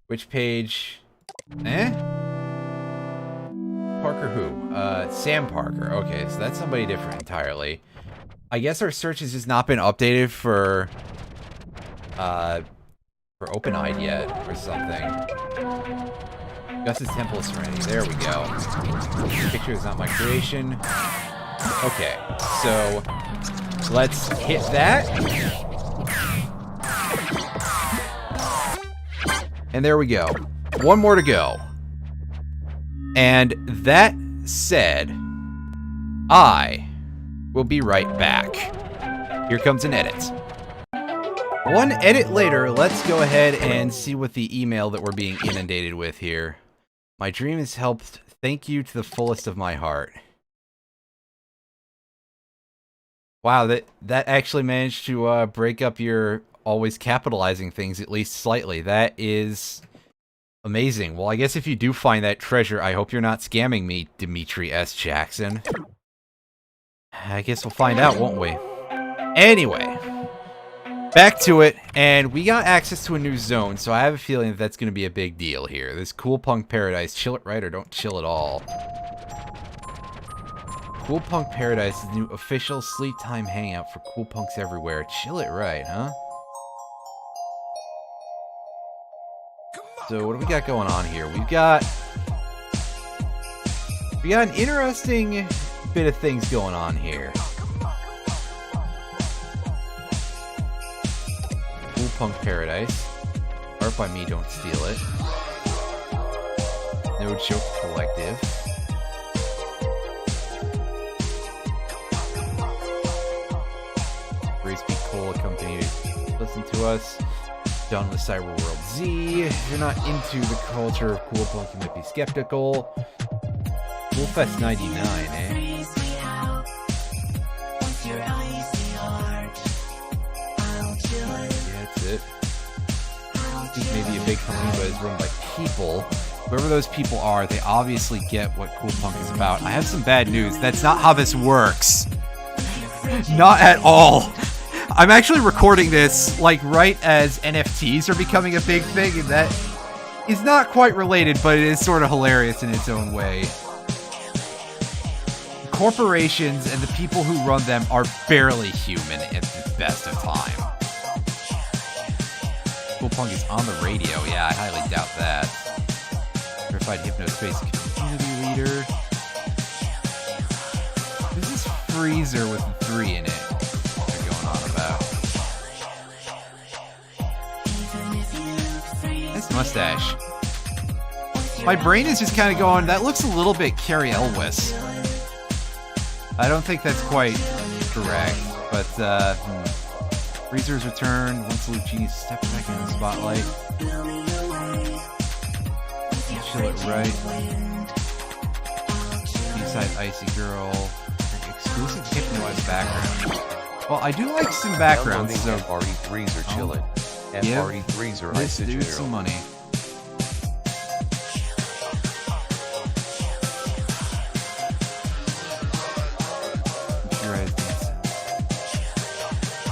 which page. Parker who? Sam Parker. Okay, so that's somebody different entirely. I guess our search has just not been updated for OpenEye yet, or something. Gus's Temple of Serenity. There we go. This picture is not my creation. Okay, so let's hit that. And there we go. One more to go. And that said, I will be right back. Here comes an edit. One edit later, let's go ahead and see what the email that we're being inundated with here. My dream has helped. Thank you to the fullest of my heart. Wow, that actually managed to break up your always capitalizing things at least slightly. That is amazing. Well, I guess if you do find that treasure, I hope you're not scamming me, Dimitri S. Jackson. I guess we'll find out, won't we? Anyway, back to it, and we got access to a new zone, so I have a feeling that that's going to be a big deal here. This Cool Punk Paradise, chill it right or don't chill at all. Cool Punk Paradise is the new official sleep time hangout for cool punks everywhere. Chill it right, huh? So what do we got going on here? We got an interesting bit of things going on here. Cool Punk Paradise. Art by me, don't steal it. No Joke Collective. Grace P. Cole Company to listen to us. Down with Cyber World Z. If you're not into the culture of cool punk, you might be skeptical. Coolfest 99, eh? Yeah, that's it. I think maybe a big company, but it's run by people. Whoever those people are, they obviously get what cool punk is about. I have some bad news. That's not how this works. Not at all. I'm actually recording this, like, right as NFTs are becoming a big thing, and that is not quite related, but it is sort of hilarious in its own way. Corporations and the people who run them are barely human at the best of time. Cool Punk is on the radio. Yeah, I highly doubt that. Verified Hypnospace community leader. This is Freezer with 3 in it. Nice mustache. My brain is just kind of going, that looks a little bit Carrie Elwes. I don't think that's quite correct, but Freezer's return. One Salute Genius stepping back in the spotlight. chill it right. B-side Icy Girl. Exclusive Hypno as background. Well, I do like some backgrounds, so... FRE3s or chillin'. FRE3s or this Icy dude Girl. some money.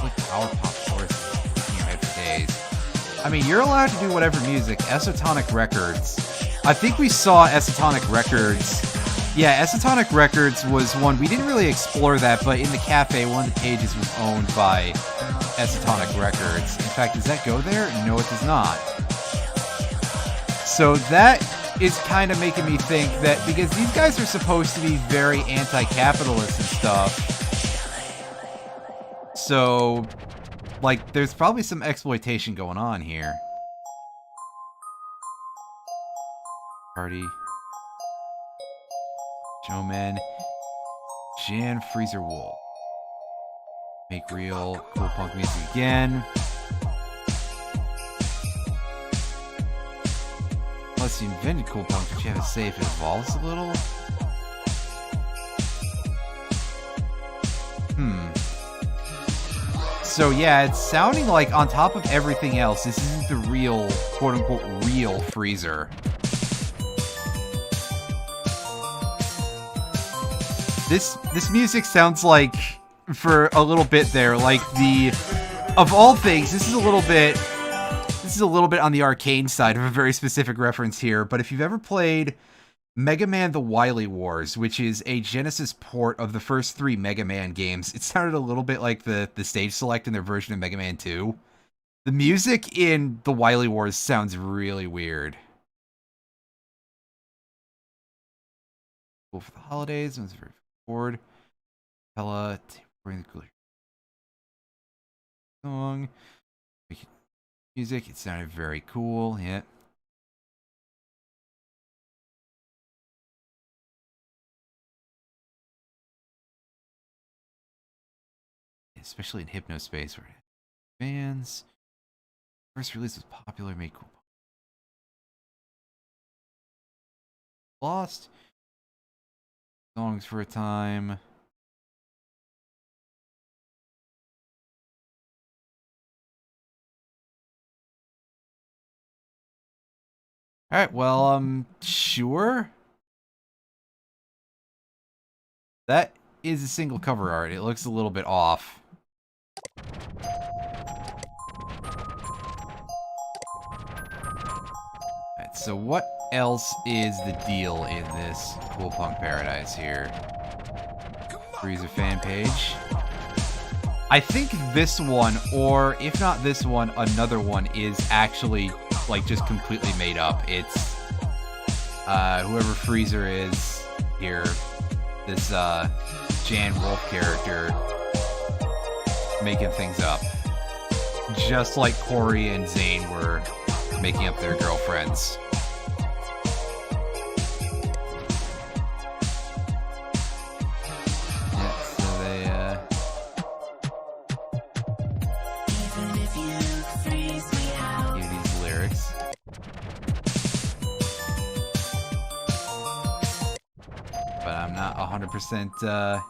Like power pop source in your head for days. I mean, you're allowed to do whatever music. Esotonic Records. I think we saw Esotonic Records. Yeah, Esotonic Records was one. We didn't really explore that, but in the cafe, one of the pages was owned by Esotonic Records. In fact, does that go there? No, it does not. So that is kind of making me think that because these guys are supposed to be very anti-capitalist and stuff, so, like, there's probably some exploitation going on here. Party. Showman. Jan Freezer Wool. Make real. Cool punk music again. Unless you invented cool punk, but you have to say if it evolves a little. So yeah, it's sounding like on top of everything else, this isn't the real, quote-unquote, real Freezer. This music sounds like, for a little bit there, like the, of all things, this is a little bit on the arcane side of a very specific reference here, but if you've ever played Mega Man The Wily Wars, which is a Genesis port of the first 3 Mega Man games, it sounded a little bit like the stage select in their version of Mega Man 2. The music in The Wily Wars sounds really weird. Cool for the holidays. It was very forward. Pella, bring the cooler song. Music, it sounded very cool. Yeah. Especially in Hypnospace, where fans. First release was popular, made cool. Lost songs for a time. All right, well, sure. That is a single cover art. It looks a little bit off. Alright, so what else is the deal in this Cool Punk Paradise here? Freezer fan page. I think this one, or if not this one, another one is actually, like, just completely made up. It's, whoever Freezer is here, this, Jan Wolf character, making things up. Just like Corey and Zane were making up their girlfriends. Yeah, so they, give these lyrics. But I'm not 100%,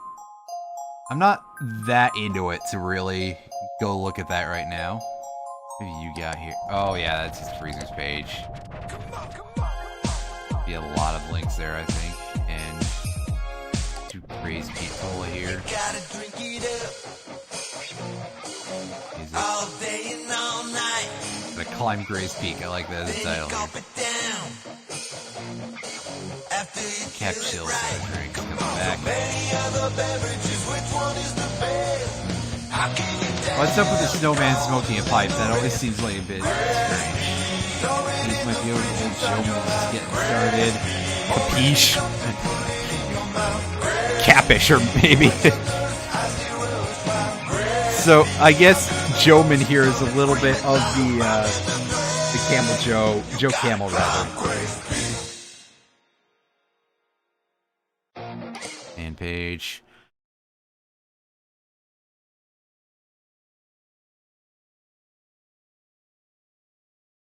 I'm not that into it to really go look at that right now. What have you got here? Oh yeah, that's his Freezer's page. Be a lot of links there, I think. And two crazy people here. The Climb Gray's Peak. I like that as a title here. Cap chills drink coming back. What's up with the snowman smoking a pipe? That always seems like a bit strange. These might be over the old showman just getting started. Capiche. Capish, or maybe. So I guess Joeman here is a little bit of the Camel Joe Camel rather. And page.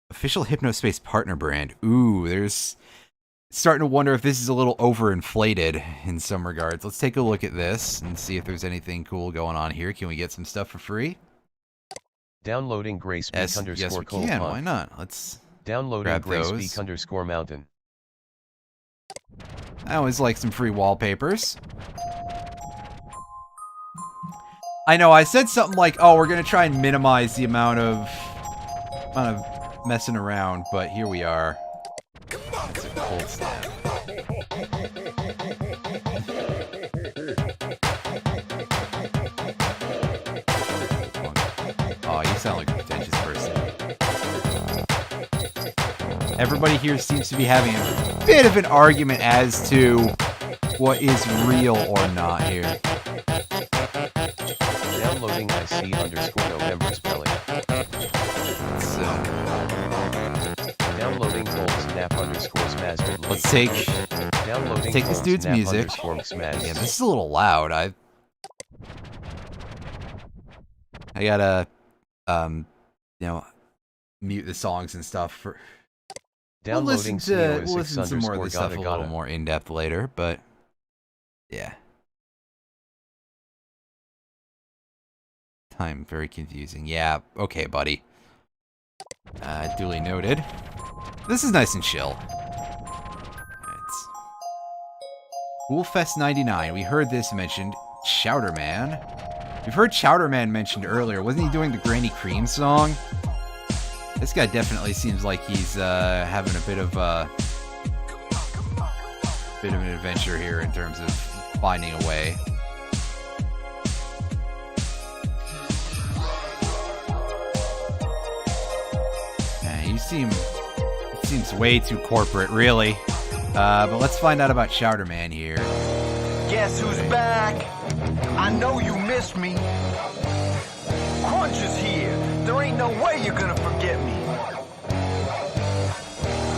Official Hypnospace partner brand. Ooh, there's starting to wonder if this is a little overinflated in some regards. Let's take a look at this and see if there's anything cool going on here. Can we get some stuff for free? Downloading Grace Peak Yes, underscore we cold can. pond. Why not? Let's Downloading grab Grace those. Peak underscore mountain. I always like some free wallpapers. I know, I said something like, oh, we're going to try and minimize the amount of messing around, but here we are. It's a cold snap. Oh, you sound like a pretentious person. Everybody here seems to be having a bit of an argument as to what is real or not here. Downloading IC underscore November spelling. So, Downloading gold snap underscore smash. let's take Downloading this gold dude's snap music. underscore smash. Yeah, this is a little loud. I gotta, mute the songs and stuff for. Downloading We'll listen to some more of this stuff a little more in depth later, but yeah. Time very confusing. Yeah, okay, buddy. Duly noted. This is nice and chill. It's Coolfest 99. We heard this mentioned. Chowderman. We've heard Chowderman mentioned earlier. Wasn't he doing the Granny Cream song? This guy definitely seems like he's having a bit of an adventure here in terms of finding a way. You seems way too corporate, really. But let's find out about Chowderman here. Guess who's back? I know you missed me. Crunch is here. There ain't no way you're gonna forget me.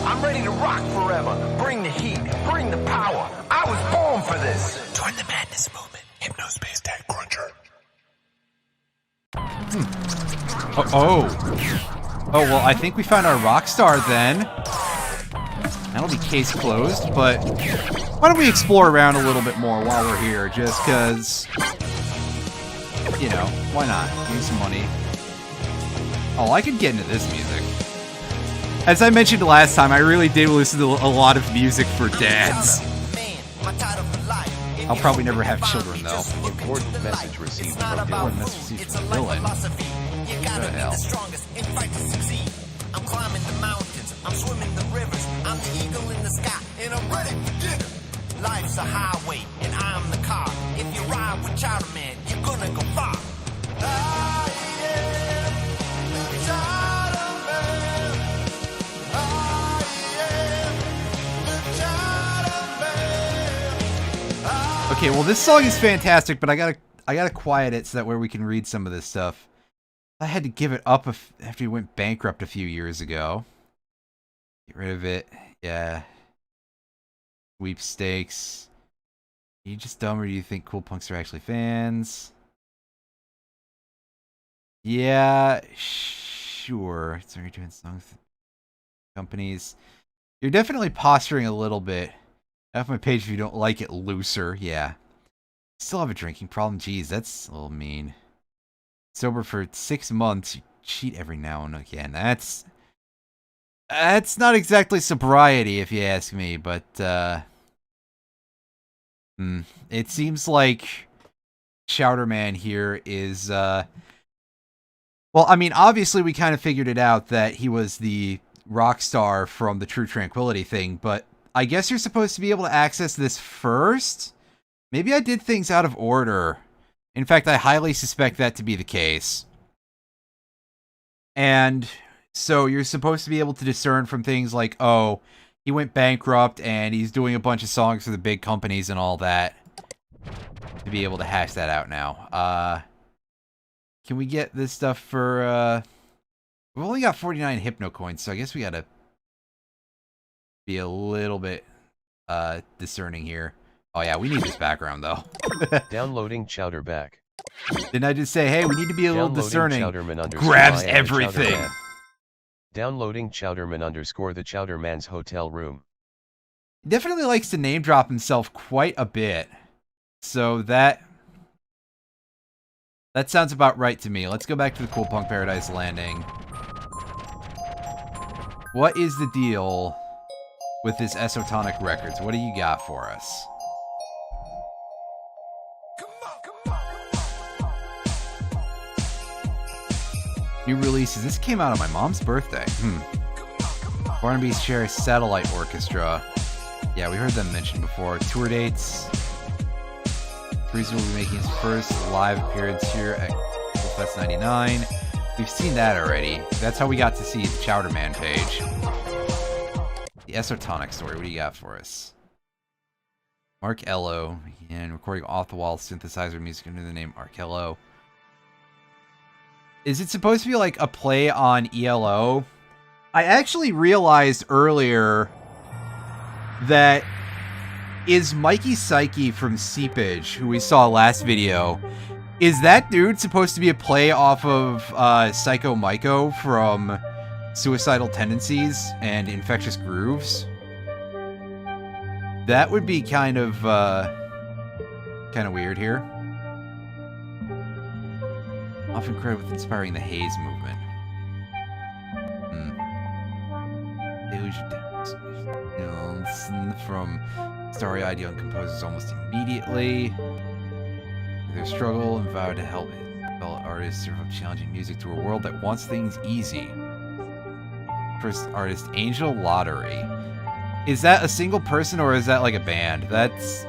I'm ready to rock forever. Bring the heat. Bring the power. I was born for this. Join the madness movement. Hypnospace Tag Cruncher. Oh, well, I think we found our rock star then. That'll be case closed, but why don't we explore around a little bit more while we're here, just because, why not? Give me some money. Oh, I could get into this music. As I mentioned last time, I really did listen to a lot of music for dads. I'll probably never have children, though. Important message received from Dylan. Important message received from Dylan. What the hell? I'm climbing the mountains, I'm swimming the rivers, I'm the eagle in the sky, and I'm ready for dinner. Life's a highway, and I'm the car. If you ride with Chowderman, you're gonna go far. I am the Chowderman. I am the Chowderman. Okay, well, this song is fantastic, but I gotta quiet it so that way we can read some of this stuff. I had to give it up after he went bankrupt a few years ago. Get rid of it. Yeah. Sweepstakes. Are you just dumb, or do you think cool punks are actually fans? Yeah, sure. So you're doing songs with companies. You're definitely posturing a little bit. Off my page if you don't like it, looser. Yeah. Still have a drinking problem. Jeez, that's a little mean. Sober for 6 months, you cheat every now and again. That's not exactly sobriety, if you ask me, but it seems like Chowderman here is well, I mean, obviously we kind of figured it out that he was the rock star from the True Tranquility thing, but I guess you're supposed to be able to access this first? Maybe I did things out of order. In fact, I highly suspect that to be the case. And so you're supposed to be able to discern from things like, oh, he went bankrupt and he's doing a bunch of songs for the big companies and all that, to be able to hash that out now. Can we get this stuff for, we've only got 49 Hypno coins, so I guess we gotta be a little bit discerning here. Oh yeah, we need this background though. Downloading Chowderback. Didn't I just say, hey, we need to be a little discerning? Chowderman Grabs everything. Chowderman. Downloading Chowderman _ the Chowderman's hotel room. Definitely likes to name drop himself quite a bit. So that sounds about right to me. Let's go back to the Cool Punk Paradise Landing. What is the deal with this Esotonic Records? What do you got for us? New releases. This came out on my mom's birthday. Barnaby's Cherry Satellite Orchestra. Yeah, we heard them mentioned before. Tour dates. Breezer will be making his first live appearance here at Fest 99. We've seen that already. That's how we got to see the Chowderman page. The Esotonic story. What do you got for us? Mark Ello. And recording off-the-wall synthesizer music under the name Arkello. Is it supposed to be like a play on ELO? I actually realized earlier that is Mikey Psyche from Seepage, who we saw last video, is that dude supposed to be a play off of Psycho Myko from Suicidal Tendencies and Infectious Grooves? That would be kind of weird here. Often credited with inspiring the Haze movement. From starry-eyed young composers almost immediately. With their struggle and vow to help fellow artists serve up challenging music to a world that wants things easy. First artist, Angel Lottery. Is that a single person or is that like a band? That's...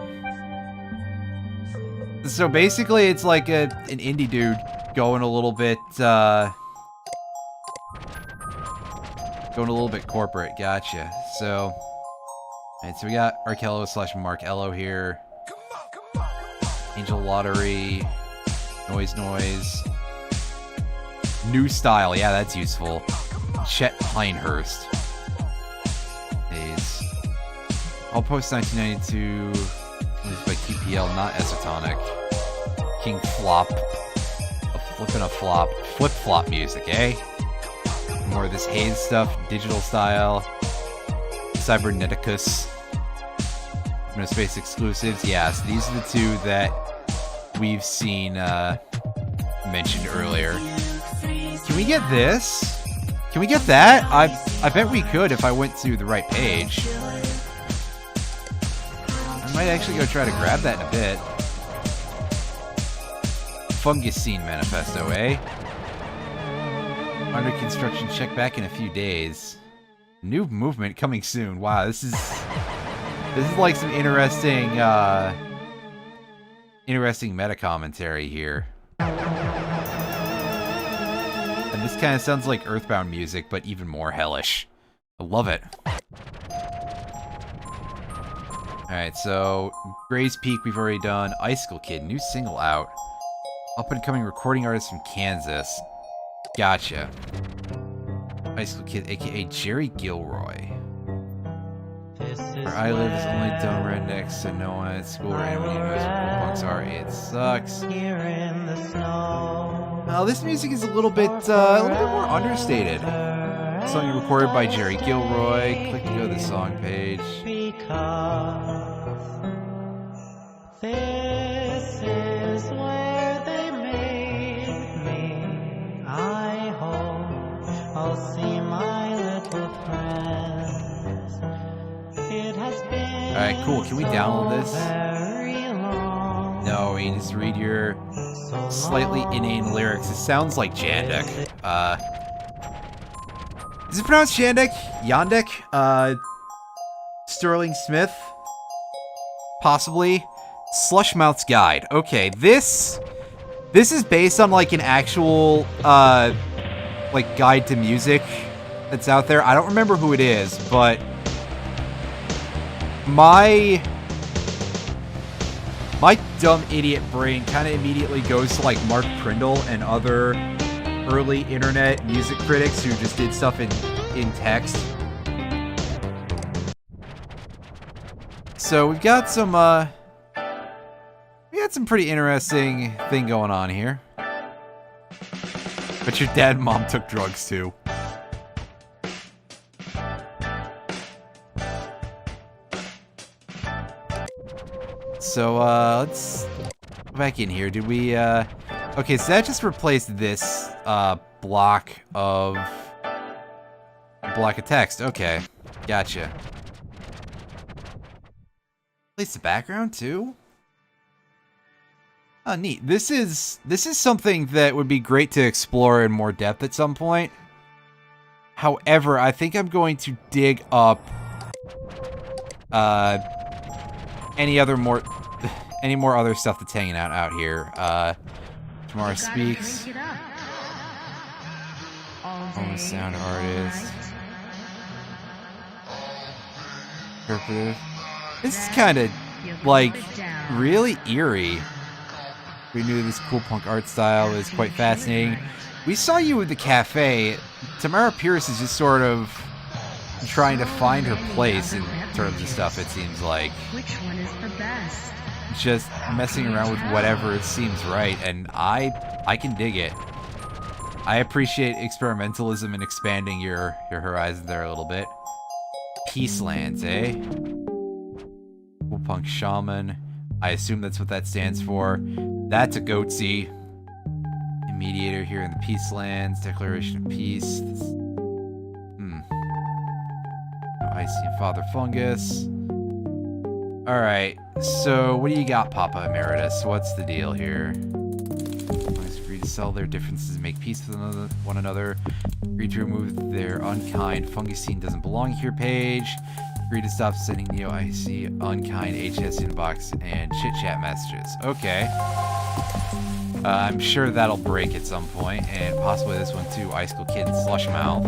So basically it's like an indie dude going a little bit, corporate. Gotcha. So... Alright, so we got Arkello / Mark Ello here. Angel Lottery. Noise. New Style. Yeah, that's useful. Chet Pinehurst. Days. All post 1992. Released by QPL, not Esotonic. King Flop. Flippin' a flop. Flip-flop music, eh? More of this Haze stuff. Digital Style. Cyberneticus. Hypnospace exclusives. Yes, these are the two that we've seen mentioned earlier. Can we get this? Can we get that? I bet we could if I went to the right page. I might actually go try to grab that in a bit. Fungus Scene Manifesto, eh? Under construction, check back in a few days. New movement coming soon. Wow, this is like some interesting meta commentary here. And this kind of sounds like Earthbound music, but even more hellish. I love it. Alright, so Gray's Peak we've already done. Icicle Kid, new single out. Up and coming recording artist from Kansas. Gotcha. Icicle Kid, aka Jerry Gilroy. Where I live is only dumb rednecks, so no one at school or anyone who knows what cool punks are. It sucks. Now this music is a little bit more understated. Song recorded by Jerry Gilroy. Click to go to the song page. This is where they made me. I hope I'll see my little friends. It has been alright, cool. Can we download this? Long. No, you just read your slightly inane lyrics. It sounds like Jandek. Is it pronounced Jandek? Yandek? Sterling Smith? Possibly. Slushmouth's Guide. Okay, this is based on like an actual like guide to music that's out there. I don't remember who it is, but my dumb idiot brain kind of immediately goes to like Mark Prindle and other early internet music critics who just did stuff in text. So we've got some pretty interesting thing going on here. But your dad and mom took drugs too. so let's go back in here. Did we okay, so that just replaced this block of text. Okay, gotcha. Replace the background too? Oh, neat. This is something that would be great to explore in more depth at some point. However, I think I'm going to dig up any more other stuff that's hanging out here. Tomorrow Speaks. Home sound artist. Interpretive. This is kind of like really eerie. We knew this cool punk art style is quite fascinating. We saw you at the cafe. Tamara Pierce is just sort of trying to find her place in terms of stuff, it seems like. Which one is the best? Just messing around with whatever it seems right, and I can dig it. I appreciate experimentalism and expanding your horizons there a little bit. Peacelands, eh? Cool punk shaman. I assume that's what that stands for. That's a goatsy. A mediator here in the Peacelands. Declaration of Peace. Icy and Father Fungus. Alright, so what do you got, Papa Emeritus? What's the deal here? Agree to sell their differences and make peace with one another. Agree to remove their unkind fungusine doesn't belong here page. Agree to stop sending neo-icy unkind HS inbox and chit-chat messages. Okay. I'm sure that'll break at some point, and possibly this one too. Icicle Kid and Slushmouth.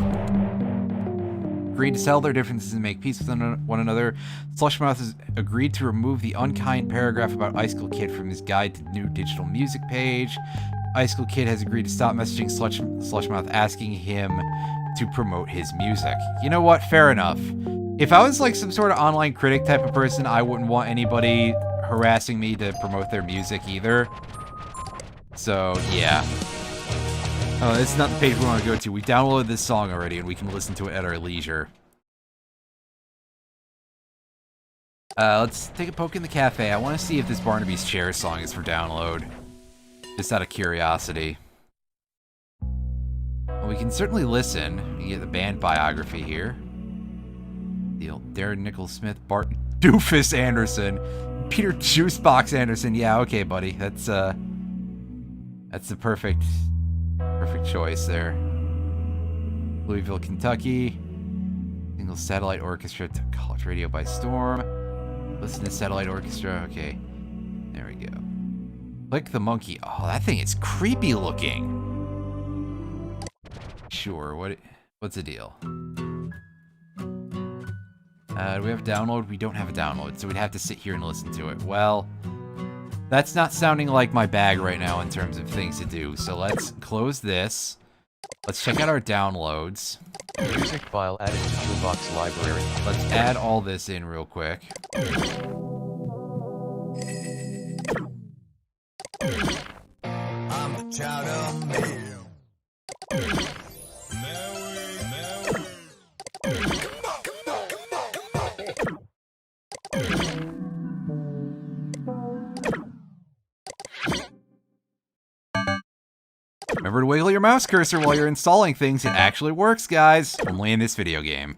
Agreed to sell their differences and make peace with one another. Slushmouth has agreed to remove the unkind paragraph about Icicle Kid from his guide to new digital music page. Icicle Kid has agreed to stop messaging Slushmouth asking him to promote his music. You know what? Fair enough. If I was like some sort of online critic type of person, I wouldn't want anybody harassing me to promote their music either. So, yeah. Oh, this is not the page we want to go to. We downloaded this song already, and we can listen to it at our leisure. Let's take a poke in the cafe. I want to see if this Barnaby's Chair song is for download. Just out of curiosity. Well, we can certainly listen. You get the band biography here. The old Darren Nichols Smith, Bart Doofus Anderson, Peter Juicebox Anderson. Yeah, okay, buddy. That's the perfect choice there. Louisville, Kentucky. Single satellite orchestra to college radio by storm. Listen to satellite orchestra. Okay, there we go. Click the monkey. Oh, that thing is creepy looking. Sure. What's the deal? Do we have a download? We don't have a download, so we'd have to sit here and listen to it. Well, that's not sounding like my bag right now in terms of things to do. So let's close this. Let's check out our downloads. Music file added to Shoebox library. Let's add all this in real quick. I'm the child of man. Remember to wiggle your mouse cursor while you're installing things. It actually works, guys. Only in this video game.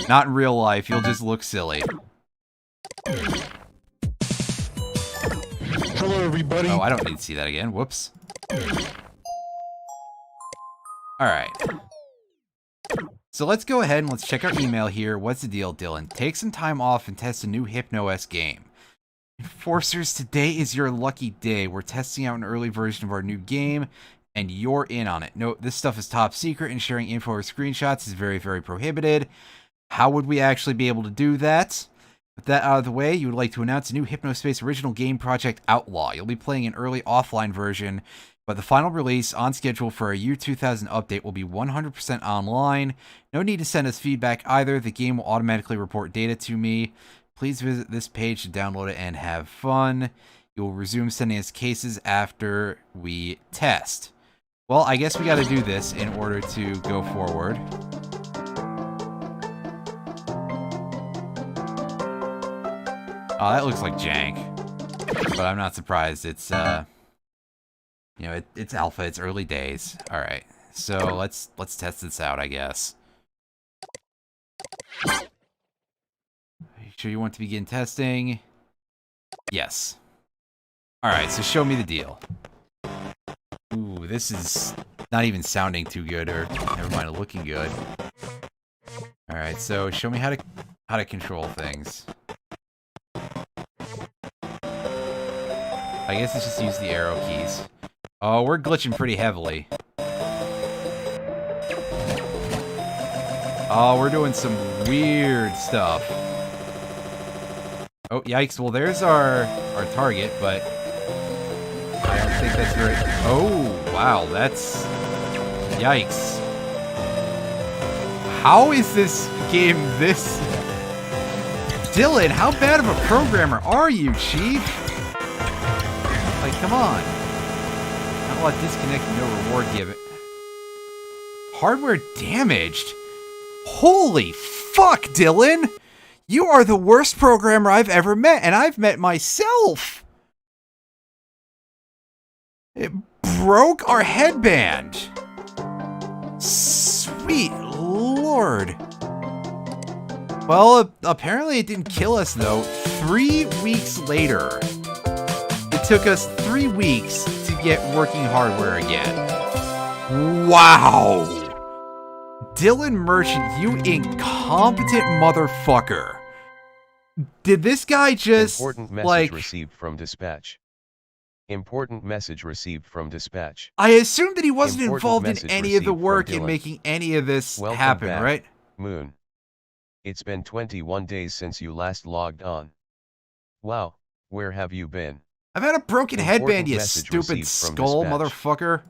Not in real life. You'll just look silly. Hello, everybody. Oh, I don't need to see that again. Whoops. Alright. So let's go ahead and let's check our email here. What's the deal, Dylan? Take some time off and test a new HypnoS game. Enforcers, today is your lucky day. We're testing out an early version of our new game, and you're in on it. Note, this stuff is top secret, and sharing info or screenshots is very, very prohibited. How would we actually be able to do that? With that out of the way, you would like to announce a new Hypnospace original game project, Outlaw. You'll be playing an early offline version, but the final release on schedule for our Year 2000 update will be 100% online. No need to send us feedback either. The game will automatically report data to me. Please visit this page to download it and have fun. You will resume sending us cases after we test. Well, I guess we got to do this in order to go forward. Oh, that looks like jank. But I'm not surprised. It's, you know, it's alpha. It's early days. All right. So let's test this out, I guess. Are you sure you want to begin testing? Yes. All right. So show me the deal. Ooh, this is not even sounding too good, or never mind, looking good. All right. So show me how to control things. I guess it's just use the arrow keys. Oh, we're glitching pretty heavily. Oh, we're doing some weird stuff. Oh, yikes. Well, there's our target, but I don't think that's very... Oh, wow. That's... Yikes. How is this game this... Dylan, how bad of a programmer are you, Chief? Like, come on. Outlaw disconnect, no reward given. Hardware damaged? Holy fuck, Dylan! You are the worst programmer I've ever met, and I've met myself! It broke our headband! Sweet lord. Well, apparently it didn't kill us, though. 3 weeks later. It took us 3 weeks to get working hardware again. Wow! Dylan Merchant, you incompetent motherfucker. Did this guy just, Important message received from dispatch. Important message received from dispatch. I assumed that he wasn't Important involved in any of the work in making any of this happen, back, right? Moon. It's been 21 days since you last logged on. Wow, where have you been? I've had a broken headband, you message stupid received from skull dispatch. motherfucker.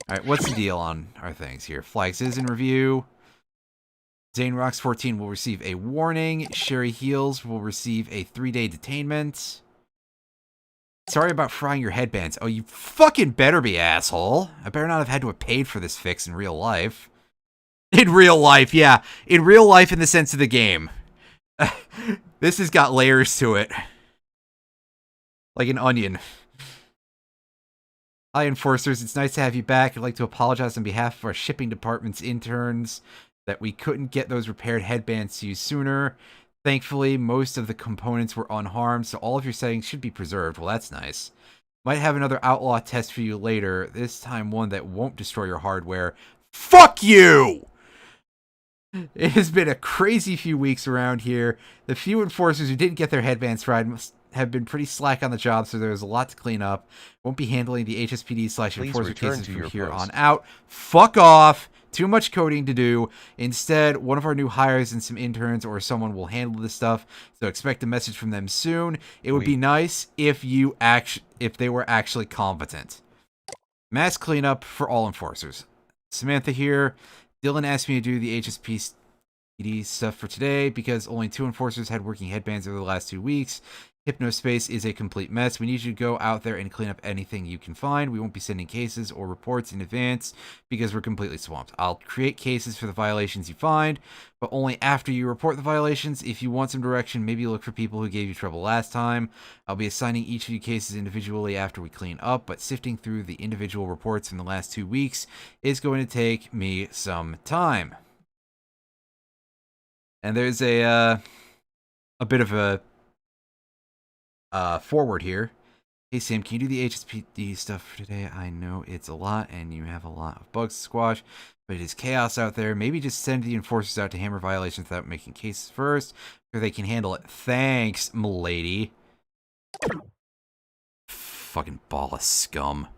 Alright, what's the deal on our things here? Flags is in review. Zane Rocks 14 will receive a warning. Sherry Heels will receive a 3-day detainment. Sorry about frying your headbands. Oh, you fucking better be, asshole. I better not have had to have paid for this fix in real life. In real life, yeah. In real life in the sense of the game. This has got layers to it. Like an onion. Hi, Enforcers. It's nice to have you back. I'd like to apologize on behalf of our shipping department's interns that we couldn't get those repaired headbands to you sooner. Thankfully, most of the components were unharmed, so all of your settings should be preserved. Well, that's nice. Might have another Outlaw test for you later, this time one that won't destroy your hardware. Fuck you! It has been a crazy few weeks around here. The few enforcers who didn't get their headbands fried must have been pretty slack on the job, so there's a lot to clean up. Won't be handling the HSPD/enforcer cases from here on out. Fuck off! Too much coding to do. Instead, one of our new hires and some interns or someone will handle this stuff, so expect a message from them soon. It would be nice if they were actually competent. Mass cleanup for all enforcers. Samantha here. Dylan asked me to do the HSPD stuff for today because only 2 enforcers had working headbands over the last 2 weeks. Hypnospace is a complete mess. We need you to go out there and clean up anything you can find. We won't be sending cases or reports in advance because we're completely swamped. I'll create cases for the violations you find, but only after you report the violations. If you want some direction, maybe look for people who gave you trouble last time. I'll be assigning each of you cases individually after we clean up, but sifting through the individual reports from the last 2 weeks is going to take me some time. And there's a bit of a forward here. Hey Sam, can you do the HSPD stuff for today? I know it's a lot and you have a lot of bugs to squash, but it is chaos out there. Maybe just send the enforcers out to hammer violations without making cases first, so they can handle it. Thanks, m'lady. Fucking ball of scum.